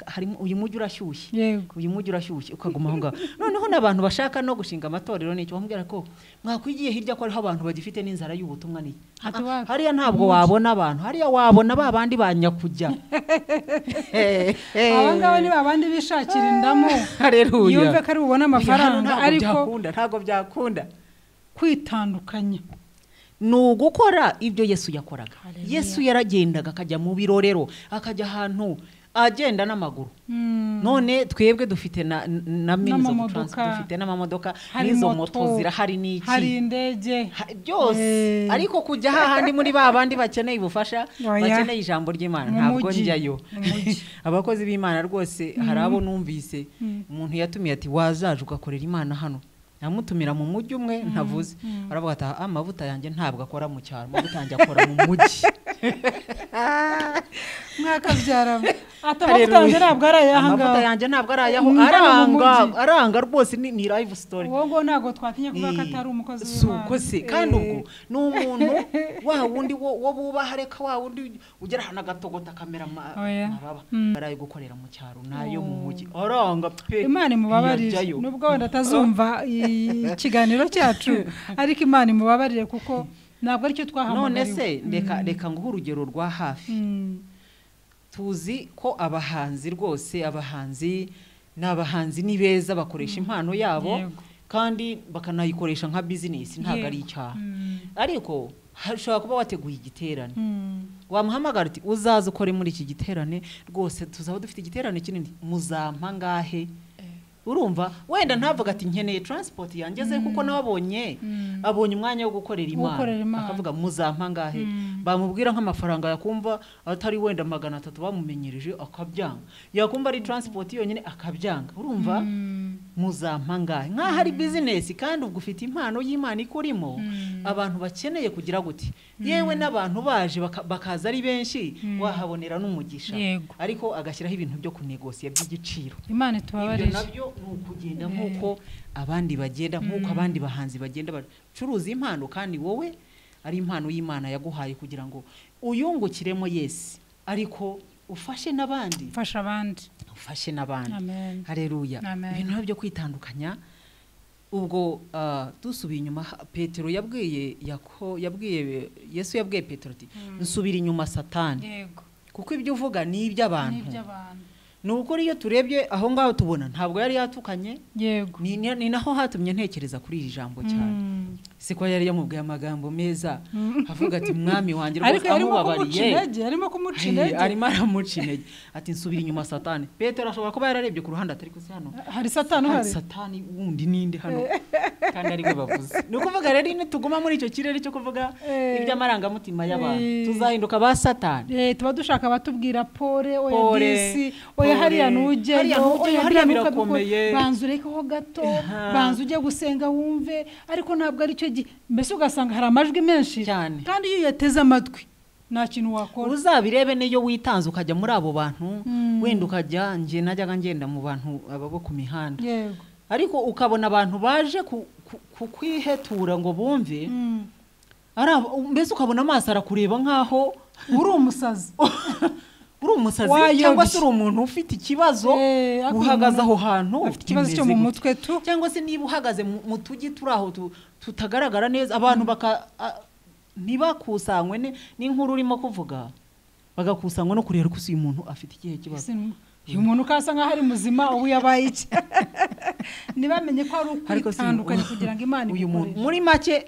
[SPEAKER 1] harimo uyu mujyi urashyushye
[SPEAKER 3] yego
[SPEAKER 1] uyu mujyi urashyushye ukaguma aho ngaho noneho n'abantu bashaka no gushinga amatorero n'icyo bamubwira ko mwakwigiye hirya ko ariho abantu bagifite n'inzara y'ubutumwa ni hariya ntabwo wabona abantu hariya wabona ba bandi banyakujya
[SPEAKER 3] aba ngaba ni babandi bishakira indamo
[SPEAKER 1] haleluya
[SPEAKER 3] yumve ko ari bubona amafaranga ariko
[SPEAKER 1] ntabwo byakunda
[SPEAKER 3] kwitandukanya
[SPEAKER 1] ni ugukora ibyo Yesu yakoraga Yesu yaragendaga akajya mu birorero akajya ahantu agenda n'amaguru none twebwe dufite na means of transport dufite n'amamodoka n'izo moto zirahari n'iki
[SPEAKER 3] hari indege
[SPEAKER 1] byose ariko kujya hahandi muri babandi bakeneye ubufasha bakeneye ijambo ry'Imana ntabwo njyayo abakozi b'Imana rwose hari abo numvise umuntu yatumiye ati wazaje ugakorera Imana hano yamutumira mu mujyi umwe ntavuze aravuga ati amavuta yanjye ntabwo akora mu cyaro amavuta yanjye akora mu mujyi
[SPEAKER 3] mwakabyara amavuta yanjye ntabwo arayahanga
[SPEAKER 1] amavuta yanjye ntabwo arayaho aranga rwose ni live story
[SPEAKER 3] wowe ntabwo twatinye kuvuga ko atari umukozi w'Imana
[SPEAKER 1] suko se kandi ubwo ni umuntu wa wundi wo bubaha reka wa wundi ugera hana gatogota kamera mababa baraye gukorera mu cyaro nayo mu mujyi aranga pe
[SPEAKER 3] Imana imubabarire nubwo wenda atazumva ikiganiro cyacu ariko Imana imubabarire kuko ntabwo aricyo twahamagariwe
[SPEAKER 1] none se reka nguhe urugero rwa hafi tuzi ko abahanzi rwose n'abahanzi ni beza bakoresha impano yabo kandi bakanayikoresha nka business ntabwo ari icyaha ariko hashobora kuba wateguye igiterane wamuhamagara uti uzaza ukore muri iki giterane rwose tuzaba dufite igiterane kinini muzampa ngahe urumva wenda ntavuga ati nkeneye transport yangeze kuko nabonye abonye umwanya wo gukorera Imana akavuga muzampa ngahe bamubwira nk'amafaranga yakumva atari wenda 300 bamumenyereje akabyanga yakumva ari transport yonyine akabyanga urumva muzampa ngahe nka hari business kandi ubwo ufite impano y'Imana ikurimo abantu bakeneye kugira guti yewe n'abantu baje bakaza ari benshi wahabonera n'umugisha ariko agashyiraho ibintu byo kunegosia by'igiciro
[SPEAKER 3] Imana tubabarije
[SPEAKER 1] nabyo nukugenda nkuko abandi bagenda nkuko abandi bahanzi bagenda bacuruza impano kandi wowe ari impano y'Imana yaguhaye kugira ngo uyungukiremo Yesu ariko ufashe n'abandi ufashe n'abandi haleluya ibintu byo kwitandukanya ubwo dusubiye inyuma Petero yabwiye Yesu yabwiye Petero ati nsubira inyuma Satani kuko ibyo uvuga ni iby'abantu ni ukuri iyo turebye aho ngaho tubona ntabwo yari yatukanye
[SPEAKER 3] yego
[SPEAKER 1] ni naho hatumye ntekereza kuri iri jambo cyane siko yari yamubwiye amagambo meza avuga ati mwami wanjye rwose amubabariye
[SPEAKER 3] arimo kumuca intege
[SPEAKER 1] arimo aramuca intege ati nsubira inyuma satani Petero ashobora kuba yararebye ku ruhande atari kusi hano
[SPEAKER 3] hari satani
[SPEAKER 1] hari satani wundi ninde hano kandi ari we bavuze ni ukuvuga rero ine tuguma muri icyo kirere cyo kuvuga iby'amarangamutima y'abantu tuzahinduka ba satani
[SPEAKER 3] tuba dushaka batubwira pole oya disi oya hariya nugendo
[SPEAKER 1] hariya birakomeye
[SPEAKER 3] banza urekeho gato banza ujye gusenga wumve ariko ntabwo ari cyo mbese ugasanga hari amajwi menshi
[SPEAKER 1] cyane
[SPEAKER 3] kandi iyo yateze amatwi nta kintu wakora
[SPEAKER 1] uzabirebe niyo witanze ukajya muri abo bantu wenda ukajya nge najyaga ngenda mu bantu abo ku mihanda
[SPEAKER 3] yego
[SPEAKER 1] ariko ukabona abantu baje kukwihetura ngo bumve mbese ukabona amaso arakureba nk'aho
[SPEAKER 3] uri umusazi
[SPEAKER 1] uri umusazi cyangwa se uri umuntu ufite ikibazo uhagaze aho hantu
[SPEAKER 3] ufite ikibazo cyo mu mutwe tu
[SPEAKER 1] cyangwa se niba uhagaze mu tugi turi aho tutagaragara neza abantu ntibakusanywe n'inkuru urimo kuvuga bagakusanywa no kureba ko uyu muntu afite ikihe kibazo
[SPEAKER 3] uyu muntu ukasa nk'aho ari muzima ubu yabaye iki ntibamenye ko ari ukwitandukanye kugira ngo Imana igukoreshe
[SPEAKER 1] muri make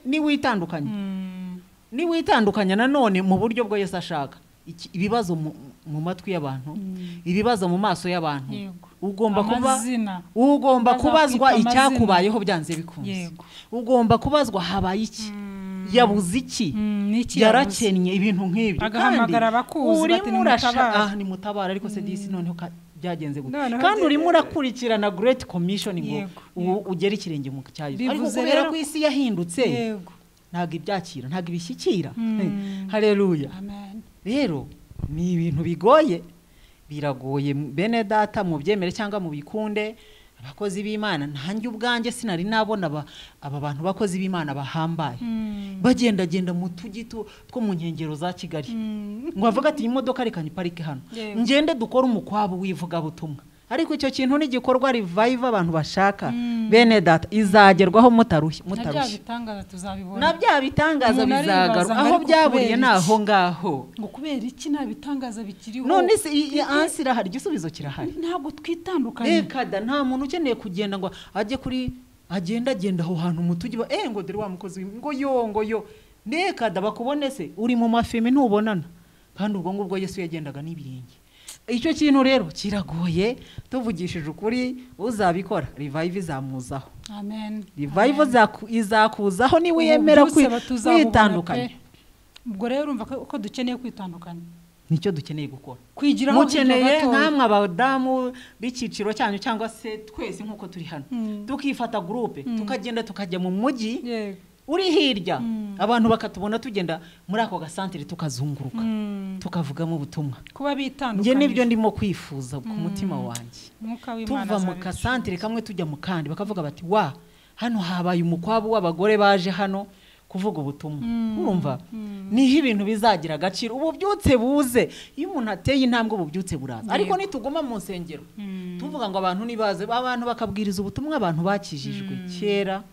[SPEAKER 1] niwitandukanya nanone mu buryo bwo Yesu ashaka ibibazo mu matwi y'abantu ibibazo mu maso y'abantu ugomba kubazwa icyakubayeho byanze bikunze ugomba kubazwa habaye iki yabuze iki yarakennye ibintu nk'ibyo
[SPEAKER 3] agahamagara abakuzi bati
[SPEAKER 1] ni mutabara ariko se disi noneho byagenze gute kandi urimo urakurikirana Great Commission ngo ugere ikirenge mu cyayo ariko kubera ko isi yahindutse ntabwo ibyakira ntabwo ibishyikira haleluya rero ni ibintu bigoye biragoye bene data mu byemere cyangwa mu bikunde abakozi b'Imana ntange ubwanjye sinari nabona aba bantu bakozi b'Imana bahambaye bagendagenda mu tugito two mu nkengero za Kigali ngo avuga ati imodoka reka nyiparike hano ngende dukora umukwabo wivuga butumwa ariko icyo kintu ni gikorwa revive abantu bashaka bene data izagerwaho mutarushye na bya bitangaza bizagaruka aho byaburiye naho ngaho
[SPEAKER 3] ngo kubera iki nta bitangaza bikiriho
[SPEAKER 1] none se ansira hari igisubizo kirahari
[SPEAKER 3] ntabwo twitandukanye
[SPEAKER 1] reka da nta muntu ukeneye kugenda ngo ajye kuri agenda aho hantu mutugi ngo dore wa mukozi ngo yo reka da bakubone se uri mu mafeme ntubonana kandi ubwo ngubwo Yesu yagendaga n'ibirenge icyo kintu rero kiragoye tuvugishije ukuri uzabikora revive izamuzaho
[SPEAKER 3] amen
[SPEAKER 1] revive izakuzaho ni wiyemera kwitandukanya
[SPEAKER 3] ubwo rero urumva ko dukeneye kwitandukanya
[SPEAKER 1] nicyo dukeneye gukora
[SPEAKER 3] kwigiraho
[SPEAKER 1] mukeneye namwe abadamu b'ikiciro cyanyu cyangwa se twese nk'uko turi hano tukifata groupe tukagenda tukajya mu mujyi uri hirya abantu bakatubona tugenda muri ako gasantere tukazunguruka tukavugamo ubutumwa
[SPEAKER 3] kuba bitandukanye
[SPEAKER 1] nge nibyo ndimo kwifuza ku mutima wanjye tuva mu gasantere kamwe tujya mu kandi bakavuga bati wa hano habaye umukwabo w'abagore baje hano kuvuga ubutumwa urumva niho ibintu bizagira agaciro ububyutse buze iyo umuntu ateye intambwe ububyutse buraza ariko nituguma mu nsengero tuvuga ngo abantu nibaze abantu bakabwiriza ubutumwa abantu bakijijwe kera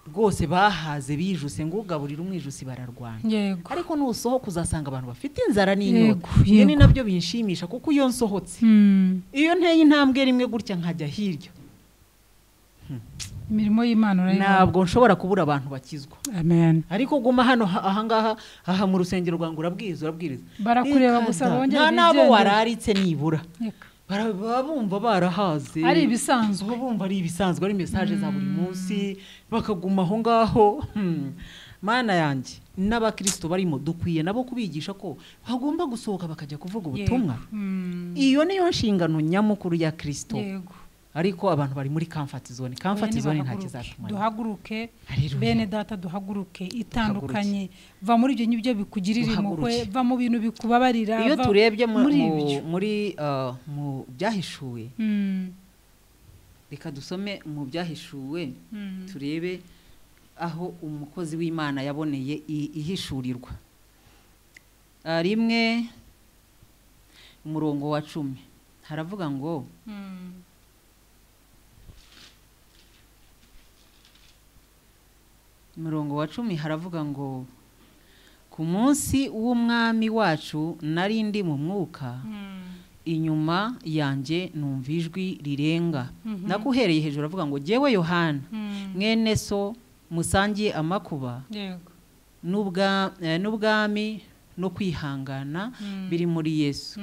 [SPEAKER 1] rwose bahaze bijuse ngo ugaburira umwijusi bararwanya ariko nusohoka uzasanga abantu bafite inzara n'inyota iyo ni nabyo binshimisha kuko iyo nsohotse iyo nteye intambwe rimwe gutya nkajya hirya
[SPEAKER 3] imirimo y'Imana urayibona
[SPEAKER 1] ntabwo nshobora kubura abantu bakizwa
[SPEAKER 3] amen
[SPEAKER 1] ariko guma hano ahangaha aha mu rusengero rwangu urabwiriza
[SPEAKER 3] barakureba gusa bongera
[SPEAKER 1] nta nabo wararitse nibura bumva barahaze
[SPEAKER 3] ari ibisanzwe
[SPEAKER 1] bumva ari ibisanzwe ari message za buri munsi bakaguma aho ngaho mana yanjye n'abakristo barimo dukwiye nabo kubigisha ko bagomba gusohoka bakajya kuvuga ubutumwa iyo niyo nshingano nyamukuru ya Kristo ariko abantu bari muri comfort zone nta kizatuma
[SPEAKER 3] duhaguruke bene data duhaguruke itandukanye va muri ibyo nyibyo bikugirira impuhwe va mu bintu bikubabarira
[SPEAKER 1] iyo turebye muri mu byahishuwe reka dusome mu byahishuwe turebe aho umukozi w'Imana yaboneye ihishurirwa rimwe umurongo wa 10 haravuga ngo umurongo wa 10 haravuga ngo ku munsi w'umwami wacu nari ndi mu mwuka inyuma yanjye numva ijwi rirenga nakuhereye hejuru avuga ngo jyewe Yohana mwene so musangiye amakuba
[SPEAKER 2] yego
[SPEAKER 1] n'ubwami no kwihangana biri muri Yesu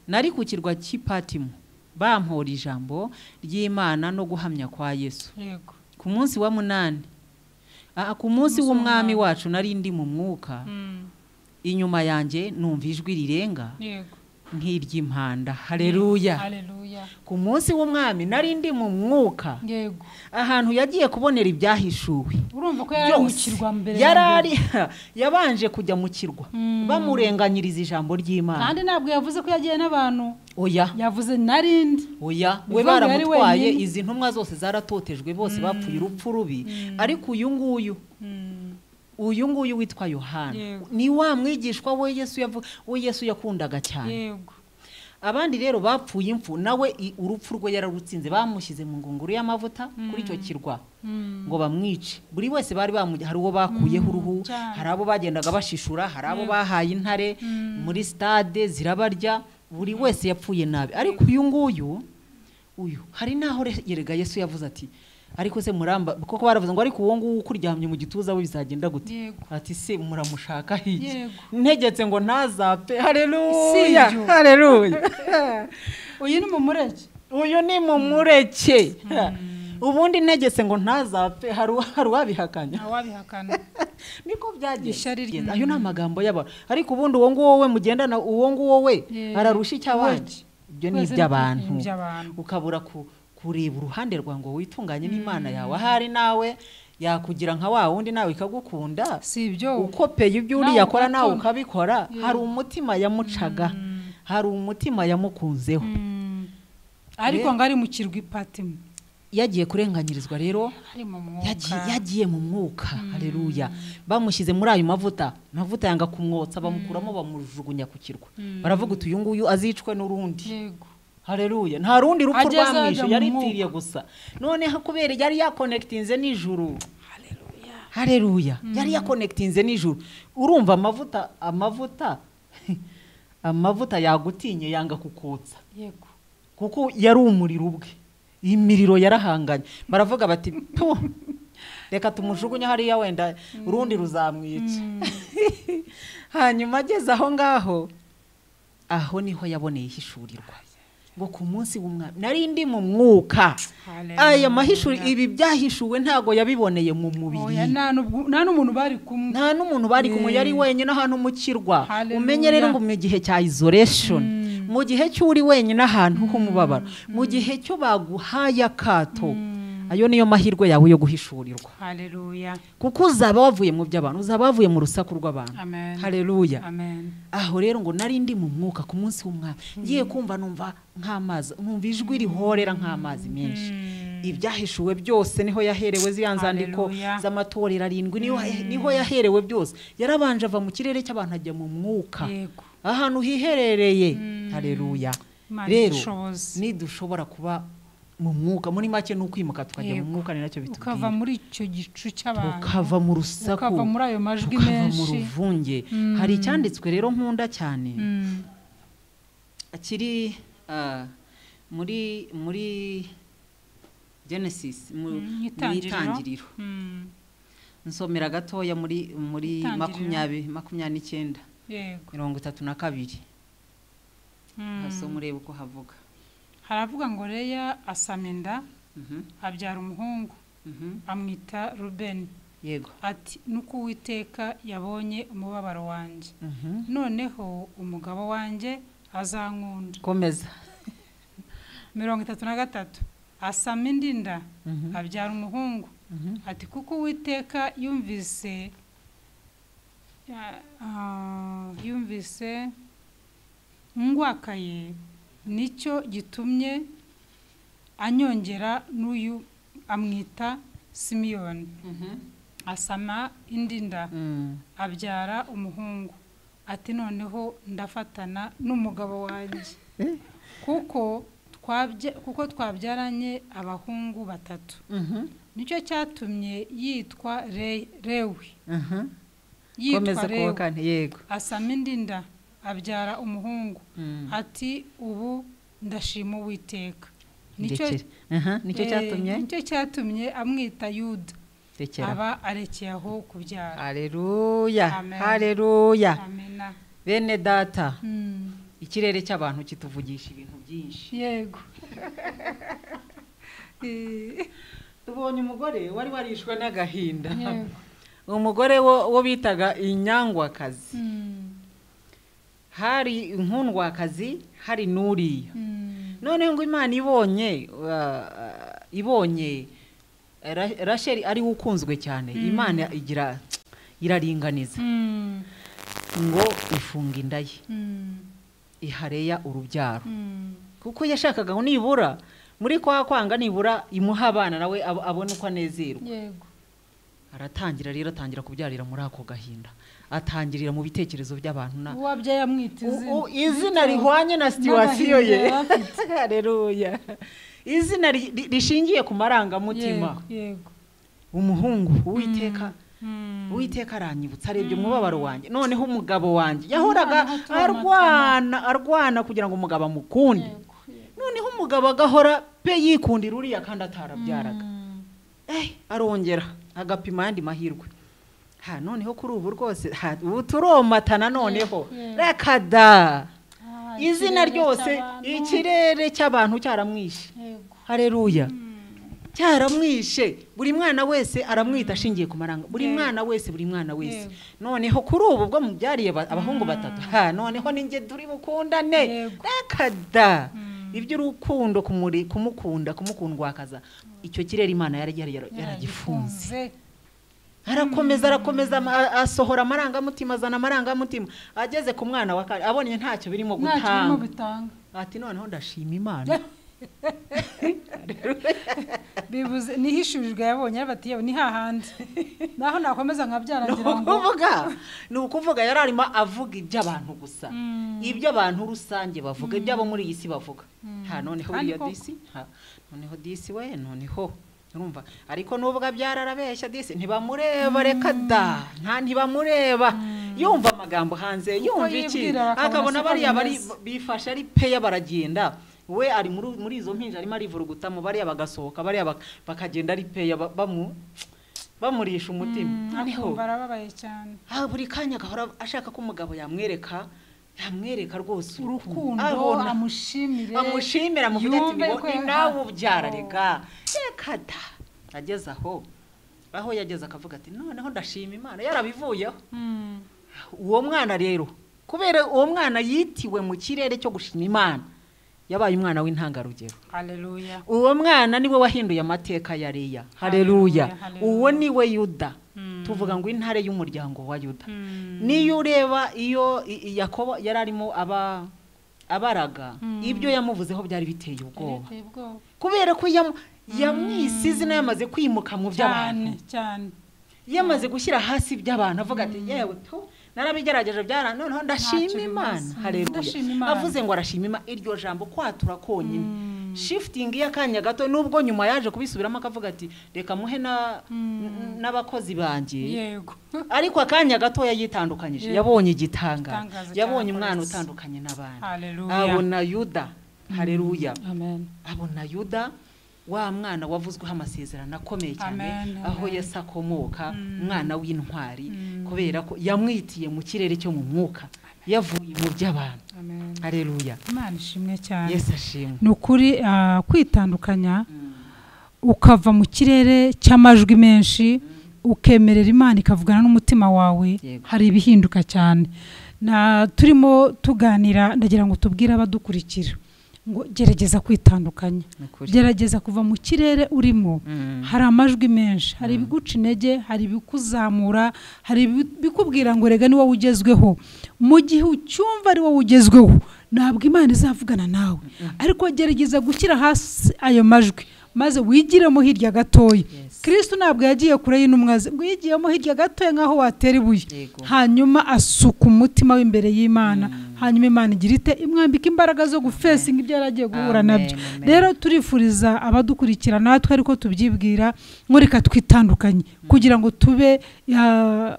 [SPEAKER 1] nari ku kirwa cy'Ipatimo bampora ijambo ry'Imana no guhamya kwa Yesu
[SPEAKER 2] yego
[SPEAKER 1] ku munsi wa 8 ku munsi w'umwami wacu nari ndi mu mwuka inyuma yanjye numva ijwi rirenga
[SPEAKER 2] yego
[SPEAKER 1] nk'iry'impanda haleluya
[SPEAKER 2] haleluya
[SPEAKER 1] ku munsi w'umwami nari ndi mu mwuka
[SPEAKER 2] yego
[SPEAKER 1] ahantu yagiye kubonera ibyahishuwe
[SPEAKER 2] urumva ko yari mu kirwa mbere
[SPEAKER 1] yarari yabanje kujya mu kirwa bamurenganyiriza ijambo ry'Imana
[SPEAKER 2] kandi ntabwo yavuze ko yagiye n'abantu
[SPEAKER 1] oya
[SPEAKER 2] yavuze narindi
[SPEAKER 1] oya we baramutwaye izi ntumwa zose zaratotejwe bose bapfuye urupfu rubi ariko uyu nguyu witwa Yohana ni wa mwigishwa we Yesu yakundaga cyane
[SPEAKER 2] yego
[SPEAKER 1] abandi rero bapfuye impfu nawe urupfu rwe yararutsinze bamushyize mu ngunguru y'amavuta kuri icyo kirwa ngo bamwice buri wese bari hari uwo bakuyeho uruhu hari abo bagendaga bashishura hari abo bahaye intare muri stade zirabarya buri wese yapfuye nabi ariko uyu hari naho yerega Yesu yavuze ati ariko se muramba koko baravuze ngo ariko uwo nguwo ukuryamye mu gituza we bizagenda gute ati se muramushaka hiki ntegetse ngo ntazapfe haleluya haleluya
[SPEAKER 2] uyu ni
[SPEAKER 1] mumureke ubundi ntegetse ngo ntazapfe hari wabihakanya niko byagiye ayo ni amagambo y'abantu ariko ubundi uwo nguwo we mugendana uwo nguwo we ararusha icy'abandi ibyo ni iby'abantu ukabura kureba uruhande rwa ngo witunganye n'Imana yawe ahari nawe yakugira nka wa wundi nawe ikagukunda
[SPEAKER 2] sibyo
[SPEAKER 1] ukopeye ibyo uri yakora nawe ukabikora hari umutima yamucaga hari umutima yamukunzeho
[SPEAKER 2] ariko ngo ari mu kirwa Ipatimo
[SPEAKER 1] yagiye kurenganyirizwa rero yagiye mu mwuka haleluya bamushyize muri ayo mavuta yanga kumwotsa bamukuramo bamujugunya ku kirwa baravuga uyu nguyu azicwe n'urundi
[SPEAKER 2] yego
[SPEAKER 1] haleluya nta rundi rupfu rwamwishe yaripfiriye gusa none kubera yari yakonectinze n'ijuru haleluya yari yakonectinze n'ijuru urumva amavuta yagutinye yanga kukotsa
[SPEAKER 2] yego
[SPEAKER 1] kuko yari umuriro ubwe imiriro yarahanganye baravuga bati reka tumujugunye hariya wenda urundi ruzamwica hanyuma ageze aho ngaho niho yaboneye ihishurirwa ngo ku munsi w'umwami nari ndi mu mwuka aya mahishuri ibi byahishuwe ntago yabiboneye mu mubiri
[SPEAKER 2] nta n'umuntu bari kumwe
[SPEAKER 1] yari wenyine ahantu mu kirwa umenye rero ngo mu gihe cya isolation mu gihe cy'uri wenyine ahantu h'umubabaro mu gihe cyo baguhaye akato ayo niyo mahirwe yawe yo guhishurirwa
[SPEAKER 2] haleluya
[SPEAKER 1] kuko uzaba wavuye mu by'abantu uzaba wavuye mu rusaku rw'abantu haleluya
[SPEAKER 2] amen
[SPEAKER 1] aho rero ngo nari ndi mu mwuka ku munsi w'umwami ngiye kumva numva nk'amazi numva ijwi rihorera nk'amazi menshi ibyahishuwe byose niho yaherewe ziyanzandiko z'amatorero 7 niho yaherewe byose yarabanje ava mu kirere cy'abantu ajya mu mwuka ahantu hiherereye haleluya rero nidushobora kuba mu mwuka muri make n'ukwimuka tukajya mu mwuka ni nacyo bitubwira
[SPEAKER 2] ukava muri icyo gicu cy'abantu
[SPEAKER 1] ukava mu rusaku
[SPEAKER 2] ukava muri ayo majwi menshi
[SPEAKER 1] ukava mu ruvunge hari icyanditswe rero nkunda cyane akiri muri Genesis mu itangiriro nsomera gatoya muri 20:29 32 haso murebe uko havuga
[SPEAKER 2] haravuga ngo Leya asamenda abyara umuhungu amwita Rubeni
[SPEAKER 1] yego
[SPEAKER 2] ati nuko Uwiteka yabonye umubabaro wanjye noneho umugabo wanjye azankunda
[SPEAKER 1] komeza
[SPEAKER 2] 33 asama indinda abyara umuhungu ati kuko Uwiteka yumvise ngwakaye nicyo gitumye anyongera n'uyu amwita Simiyoni asama indinda abyara umuhungu ati noneho ndafatana n'umugabo wanjye kuko twabyaranye abahungu 3 nicyo cyatumye yitwa Lewi yitwa Lewi
[SPEAKER 1] yego
[SPEAKER 2] asama indinda
[SPEAKER 3] abyara umuhungu ati ubu ndashima Uwiteka nicyo cyatumye amwita Yuda aba arekeye aho kubyara.
[SPEAKER 1] Haleluya, haleluya. Bene data, ikirere cy'abantu kituvugisha ibintu byinshi.
[SPEAKER 3] Yego.
[SPEAKER 1] Tubonye umugore wari warishwe n'agahinda. Umugore wo bitaga inyangwakazi. Hari inkundwakazi, hari n'uriya. None ngo Imana ibonye Rasheli ari ukunzwe cyane, Imana iraringaniza ngo ifunga inda ye, ihareya urubyaro, kuko yashakaga ngo nibura muri kwanga nibura imuha abana nawe abone uko anezerwa.
[SPEAKER 3] Yego.
[SPEAKER 1] Aratangira rero atangira kubyarira muri ako gahinda, atangirira mu bitekerezo by'abantu
[SPEAKER 3] uwabyaye amwita
[SPEAKER 1] izina rihwanye na situation ye. Haleluya. Izina rishingiye ku marangamutima.
[SPEAKER 3] Yego.
[SPEAKER 1] Umuhungu Uwiteka aranyibutsa arebye umubabaro wanjye, noneho umugabo wanjye yahoraga arwana kugira ngo umugabo amukunde, noneho umugabo agahora pe yikundira uriya kandi atarabyaraga. Arongera agapima yandi mahirwe. Noneho kuri ubu rwose ubu turomatana noneho reka da izina ryose ikirere cy'abantu cyaramwishe. Haleluya. Cyaramwishe, buri mwana wese aramwita ashingiye ku maranga, buri mwana wese noneho kuri ubu bwo mubyariye abahungu batatu. Noneho ninjye turi bukundane reka da iby'urukundo kumukundwakaza, icyo kirere Imana yaragifunze. Arakomeza asohora amarangamutima, azana amarangamutima, ageze ku mwana wa kane abonye ntacyo birimo gutanga, ati noneho ndashima Imana.
[SPEAKER 3] Bivuze nihishurijwe yabonye bati yewe ni hahandi naho nakomeza nkabyarangira ngo
[SPEAKER 1] ni ukuvuga yararimo avuga iby'abantu gusa, iby'abantu rusange bavuga, iby'abo muri iyi si bavuga. Noneho uriya disi, noneho disi we, noneho urumva, ariko nubwo byararabeshya disi ntibamureba, reka da ntibamureba, yumva amagambo hanze, yumva iki, akabona bariya bifashe ari peya baragenda, we ari muri izo mpinja arimo arivurugutamo, bariya bagasohoka, bariya bakagenda ari peya bamurisha umutima.
[SPEAKER 3] Noneho barababaye cyane,
[SPEAKER 1] buri kanya agahora ashaka ko umugabo yamwereka rwose
[SPEAKER 3] urukundo,
[SPEAKER 1] amushimira mu byatsi nawe ubyara reka da. Ageze aho yageze akavuga ati noneho ndashima Imana yarabivuyeho. Uwo mwana rero, kubera uwo mwana yitiwe mu kirere cyo gushima Imana, yabaye umwana w'intangarugero.
[SPEAKER 3] Haleluya.
[SPEAKER 1] Uwo mwana niwe wahinduye amateka ya Leya. Haleluya. Uwo niwe Yuda. Tuvuga ngo intare y'umuryango wa Yuda. Niyo ureba iyo Yakobo yararimo abaraga, ibyo yamuvuzeho byari biteye ubwoba, kubera ko yamwise izina yamaze kwimuka mu by'abantu
[SPEAKER 3] cyane,
[SPEAKER 1] yamaze gushyira hasi by'abantu, avuga ati yewe narabigerageje byara, noneho ndashima Imana. Haleluya. Avuze ngo arashima Imana, iryo jambo kwatura konyine, shifting y'akanya gato, nubwo nyuma yaje kubisubiramo akavuga ati reka muhe n'abakozi banjye.
[SPEAKER 3] Yego.
[SPEAKER 1] Ariko akanya gato yayitandukanyije, yabonye igitanga, yabonye umwana utandukanye n'abandi. Abona Yuda. Haleluya.
[SPEAKER 3] Amen.
[SPEAKER 1] Abona Yuda, wa mwana wavuzweho amasezerano akomeye cyane, aho Yesu akomoka, umwana w'intwari, kubera ko yamwitiye mu kirere cyo mu mwuka, yavuye mu by'abantu. Haleluya.
[SPEAKER 3] Imana ishimwe cyane.
[SPEAKER 1] Yesu ashimwe.
[SPEAKER 3] Nukuri kwitandukanya ukava mu kirere cy'amajwi menshi, ukemerera Imana ikavugana n'umutima wawe, hari ibihinduka cyane. Turimo tuganira, ndagira ngo tubwire abadukurikira ngo gerageza kwitandukanya, gerageza kuva mu kirere urimo. Hari amajwi menshi, hari ibiguca intege, hari ibikuzamura, hari bikubwira ngo rega ni wowe ugezweho. Mu gihe ucyumva ari wowe ugezweho, ntabwo Imana izavugana nawe, ariko gerageza gushyira hasi ayo majwi, maze wigiremo hirya gatoya. Kristo ntabwo yagiye kure y'intumwa ze, ngo yigiyemo hirya gatoya nkaho watera ibuye, hanyuma asuka umutima w'imbere y'Imana, hanyuma Imana igira ite imwambika imbaraga zo gufesinga ibyo yaragiye guhura nabyo. Rero turifuriza abadukurikira natwe ariko tubyibwira ngo reka twitandukanye, kugira ngo tube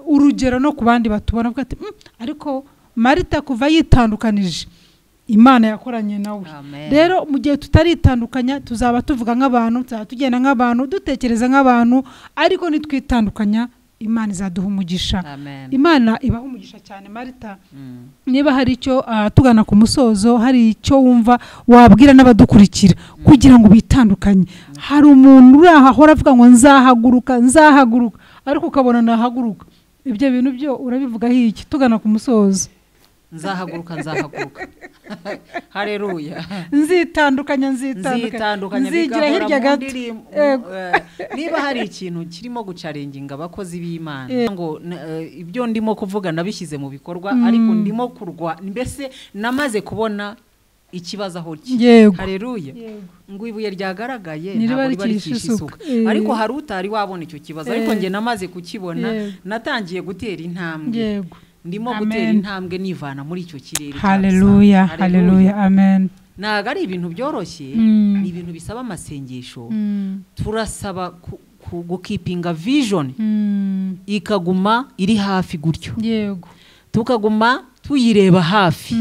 [SPEAKER 3] urugero no ku bandi batubona, ati ariko Marita kuva yitandukanije Imana yakoranye nawe. Rero mu gihe tutaritandukanya tuzaba tuvuga nk'abantu, tuzaba tugenda nk'abantu, dutekereza nk'abantu, ariko nitwitandukanya Imana izaduha umugisha. Imana ibaha umugisha cyane Marita. Niba hari icyo tugana ku musozo, hari icyo wumva wabwira n'abadukurikira kugira ngo bitandukanye. Hari umuntu uri aha ahora avuga ngo nzahaguruka ariko ukabona nahaguruka. Ibyo bintu byo urabivuga iki tugana ku musozo?
[SPEAKER 1] Nzahaguruka Haleluya.
[SPEAKER 3] Nzitandukanya nzigira hirya gato.
[SPEAKER 1] Niba hari ikintu kirimo gucarenginga abakozi b'Imana ngo ibyo ndimo kuvuga nabishyize mu bikorwa, ariko ndimo kurwa, mbese namaze kubona ikibazo aho kiri. Haleluya. Ngo ibuye ryagaragaye ntabwo riba rikisha isuka, ariko hari utari wabona icyo kibazo, ariko nge namaze kukibona natangiye gutera intambwe. Ndimo gutera intambwe nivana muri icyo kirere.
[SPEAKER 3] Haleluya, haleluya, amen.
[SPEAKER 1] Ntabwo ari ibintu byoroshye, ni ibintu bisaba amasengesho. Turasaba gukipinga vision ikaguma iri hafi gutyo, tukaguma tuyireba hafi,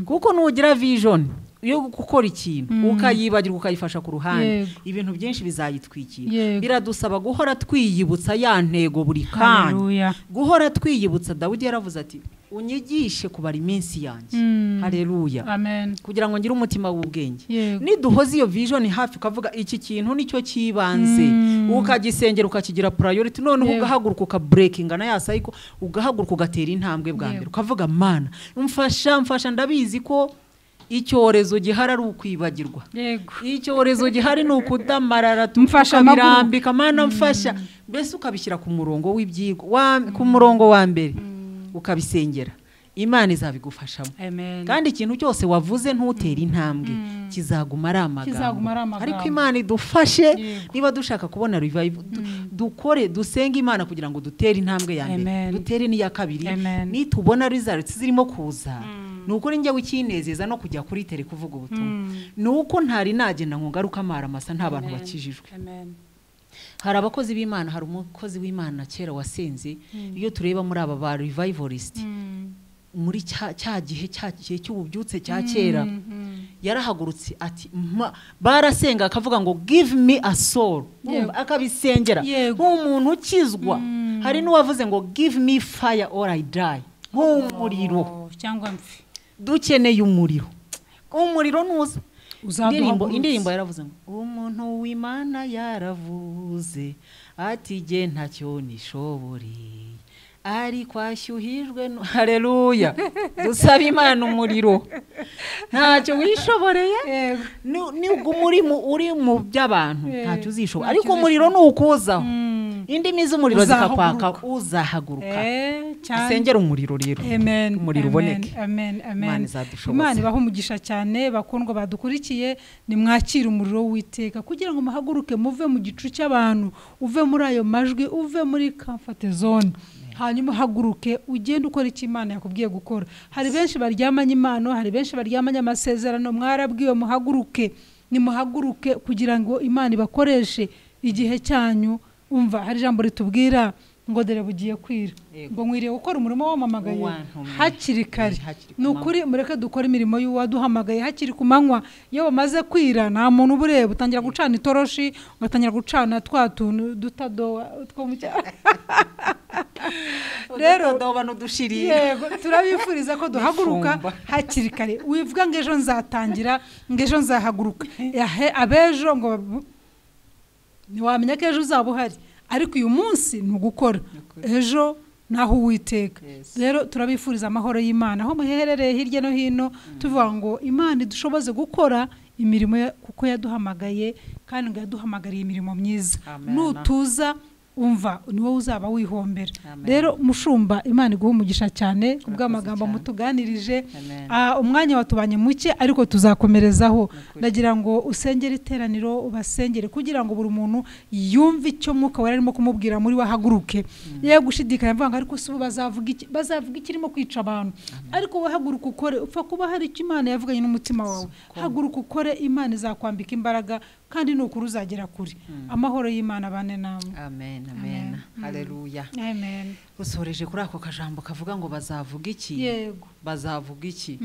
[SPEAKER 1] kuko nugira vision yo gukora ikintu ukayibagirwa ukayifasha ku ruhande, ibintu byinshi bizayitwikira. Biradusaba guhora twiyibutsa ya ntego buri kanya, guhora twiyibutsa. Dawidi yaravuze ati unyigishe kubara iminsi yanjye. Haleluya, amen. Kugira ngo ngire umutima w'ubwenge. Niduhoze iyo vision hafi ukavuga iki kintu nicyo kibanze, ukagisengera ukakigira priority, noneho ugahaguruka ukabreakinga na ya cycle, ugahaguruka ugatera intambwe bwa mbere ukavuga Mana mfasha, ndabizi ko icyorezo gihari ari ukwibagirwa. Icyorezo gihari ni ukudamarara, tumfasha birambika. Mana mfasha, mbese ukabishyira ku murongo w'ibyigwa, ku murongo wa mbere ukabisengera. Imana izabigufashamo, kandi ikintu cyose wavuze ntutere intambwe kizaguma ari amagambo. Ariko Imana idufashe, niba dushaka kubona revival, dukore dusenga Imana kugira ngo dutere intambwe ya mbere, dutere n'iya kabiri. Nitubona results zirimo kuza, nuko njye wikinezeza no kujya kuri tele kuvuga ubutumwa, nuko ntari nagenda ngo ngaruka amaramasa nta bantu bakijijwe. Hari abakozi b'Imana, hari umukozi w'Imana kera wasenze. Iyo tureba muri aba ba revivalist muri cya gihe cy'ububyutse cya kera, yarahagurutse ati barasenga akavuga ngo give me a soul, akabisengera nk'umuntu ukizwa. Hari n'uwavuze ngo give me fire or I die, nk'umuriro
[SPEAKER 3] cyangwa mfi.
[SPEAKER 1] Dukeneye umuriro nuza. Indirimbo yaravuze ngo umuntu w'Imana yaravuze ati je ntacyo nishobore, ariko ashyuhijwe. Haleluya. Dusaba Imana umuriro, ntacyo wishoboreye. Nubwo uri mu by'abantu ntacyo uzishobora, ariko umuriro nukuzaho, indimi z'umuriro zikakwaka, uzahaguruka. Sengera umuriro rero, umuriro uboneke.
[SPEAKER 3] Imana ibaho umugisha cyane. Bakundwa badukurikiye, nimwakira umuriro w'Uwiteka kugira ngo muhaguruke, muve mu gicu cy'abantu, uve muri ayo majwi, uve muri comfort zone, hanyuma haguruke ugende ukora icyo Imana yakubwiye gukora. Hari benshi baryamanye impano, hari benshi baryamanye amasezerano, mwarabwiwe muhaguruke. Nimuhaguruke kugira ngo Imana ibakoreshe igihe cyanyu. Umva, hari ijambo ritubwira ngo dore bugiye kwira, ngo mwiriye gukora umurimo wamamagaye hakiri kare. Nukuri mureke dukora imirimo y'uwaduhamagaye hakiri ku manywa. Iyo bamaze kwira nta muntu ubureba, utangira gucana itoroshi, ugatangira gucana twa tuntu dutado two mu cyaro. Rero yego turabifuriza ko duhaguruka hakiri kare. Wivuga ngo ejo nzatangira, ngo ejo nzahaguruka, abejo ngo ntiwamenya ko ejo uzaba uhari, ariko uyu munsi ni ugukora, ejo naho Uwiteka. Rero turabifuriza amahoro y'Imana aho muherereye hirya no hino, tuvuga ngo Imana idushoboze gukora imirimo kuko yaduhamagaye, kandi ngo yaduhamagariye imirimo myiza. Nutuza umva ni wowe uzaba wihombera. Rero mushumba, Imana iguha umugisha cyane kubw'amagambo mutuganirije. Umwanya watubanye muke, ariko tuzakomerezaho. Ndagira ngo usengere iteraniro, ubasengere kugira ngo buri muntu yumve icyo Mwuka Wera arimo kumubwira muri wahaguruke. Ye gushidikanya mvanga ariko si bazavuga iki irimo kwica abantu, ariko wahaguruka ukore. Upfa kuba hari icyo Imana yavuganye n'umutima wawe, haguruka ukore. Imana izakwambika imbaraga, kandi nukuri uzagera kuri. Amahoro y'Imana bane namwe.
[SPEAKER 1] Amen. amen haleluya
[SPEAKER 3] amen
[SPEAKER 1] usoreje kuri ako kajambo kavuga ngo bazavuga iki
[SPEAKER 3] yego
[SPEAKER 1] bazavuga iki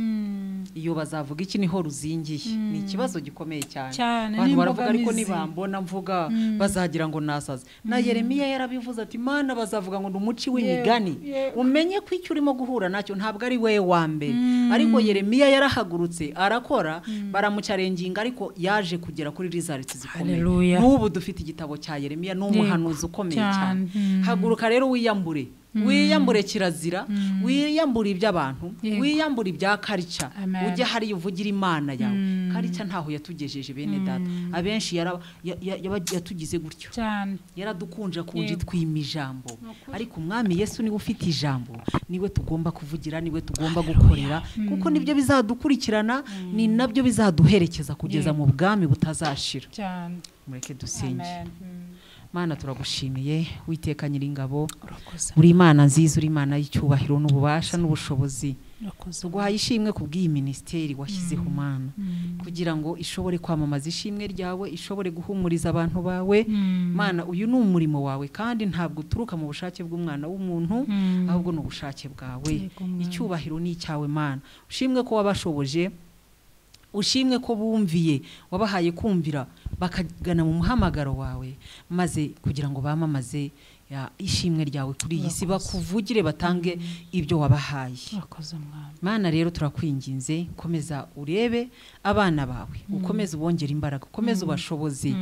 [SPEAKER 1] iyo bazavuga iki niho ruzingiye ni ikibazo gikomeye cyane
[SPEAKER 3] cyane
[SPEAKER 1] abantu baravuga ariko
[SPEAKER 3] n'imbogamizi.
[SPEAKER 1] nibambona mvuga bazagira ngo nasaze na Yeremiya yarabivuze ati Mana bazavuga ngo ndumuci w'imigani
[SPEAKER 3] yego.
[SPEAKER 1] umenye ko icyo urimo guhura nacyo ntabwo ari we wa mbere ariko Yeremiya yarahagurutse arakora baramucarenginga ariko yaje kugera kuri results zikomeye
[SPEAKER 2] Hallelujah.
[SPEAKER 1] n'ubu dufite igitabo cya Yeremiya n'umuhanuzi ukomeye cyane haguruka rero wiyambure wiyambure kirazira wiyambure iby'abantu
[SPEAKER 2] Yego.
[SPEAKER 1] wiyambure ibya karica
[SPEAKER 2] Amen.
[SPEAKER 1] ujye hari uvugira imana yawe karica ntaho yatugejeje bene data abenshi yatugize gutyo
[SPEAKER 2] cyane
[SPEAKER 1] yaradukunja kunje
[SPEAKER 2] Yego.
[SPEAKER 1] twima ijambo ariko umwami Yesu niwe ufite ijambo niwe tugomba kuvugira niwe tugomba gukorera kuko nibyo bizadukurikirana ni nabyo bizaduherekeza kugeza
[SPEAKER 2] Yego.
[SPEAKER 1] mu bwami butazashira
[SPEAKER 2] cyane
[SPEAKER 1] mureke dusenge
[SPEAKER 2] amen
[SPEAKER 1] Mana turagushimiye witeka nyiringabo
[SPEAKER 2] urakoze
[SPEAKER 1] uri imana nziza uri imana y'icyubahiro n'ububasha n'ubushobozi
[SPEAKER 2] urakoze
[SPEAKER 1] tuguhaye ishimwe kubw'iyi ministeri washyizeho Mana kugira ngo ishobore kwamamaza ishimwe ryawe ishobore guhumuriza abantu bawe Mana uyu ni umurimo wawe kandi ntabwo uturuka mu bushake bw'umwana w'umuntu ahubwo ni ubushake bwawe
[SPEAKER 2] Yego, Mwami.
[SPEAKER 1] icyubahiro ni icyawe Mana ushimwe ko wabashoboje ushimwe ko bumviye wabahaye kumvira bakagana mu muhamagaro wawe maze kugira ngo bamamaze ishimwe ryawe kuri iyi si bakuvugire batange ibyo wabahaye
[SPEAKER 2] urakoze Mwami
[SPEAKER 1] Mana rero turakwinginze komeza urebe abana bawe ukomeze ubongera imbaraga ukomeze ubashoboze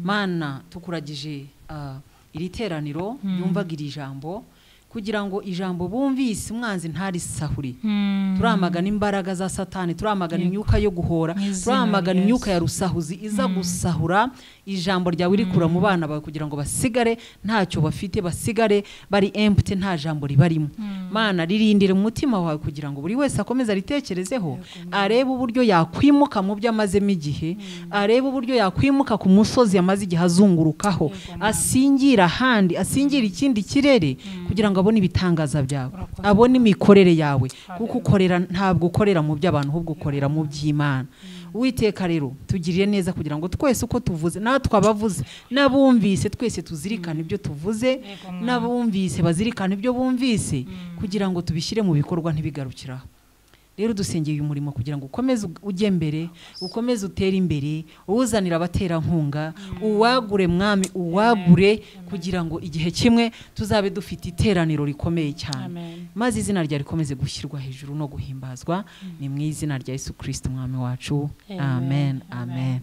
[SPEAKER 1] Mana tukuragije iri teraniro yumvaga iri jambo kugira ngo ijambo bumvise umwanzi ntarisahure turamagana imbaraga za satani turamagana imyuka yo guhora turamagana imyuka ya rusahuzi iza gusahura ijambo ryawe rikura mu bana bawe kugira ngo basigare ntacyo bafite basigare bari empty nta jambo ribarimo Mana ririndire umutima wawe kugira ngo buri wese akomeze aritekerezeho arebe uburyo yakwimuka mu byo amazemo igihe arebe uburyo yakwimuka ku musozi yamaze igihe azungurukaho asingira ahandi asingira ikindi kirere kugira ngo abone ibitangaza byawe abone imikorere yawe kuko ukorera ntabwo ukorera mu by'abantu ahubwo ukorera mu by'Imana Uwiteka rero tugirire neza kugira ngo twese uko tuvuze natwe abavuze n'abumvise twese tuzirikane ibyo tuvuze n'abumvise bazirikane ibyo bumvise kugira ngo tubishyire mu bikorwa ntibigarukiraho rero dusengeye uyu murimo kugira ngo ukomeze ujye mbere ukomeze utere imbere uwuzanira abaterankunga uwagure Mwami uwagure kugira ngo igihe kimwe tuzabe dufite iteraniro rikomeye cyane maze izina rya rikomeze gushyirwa hejuru no guhimbazwa ni mu izina rya Yesu Kristo Mwami wacu amen amen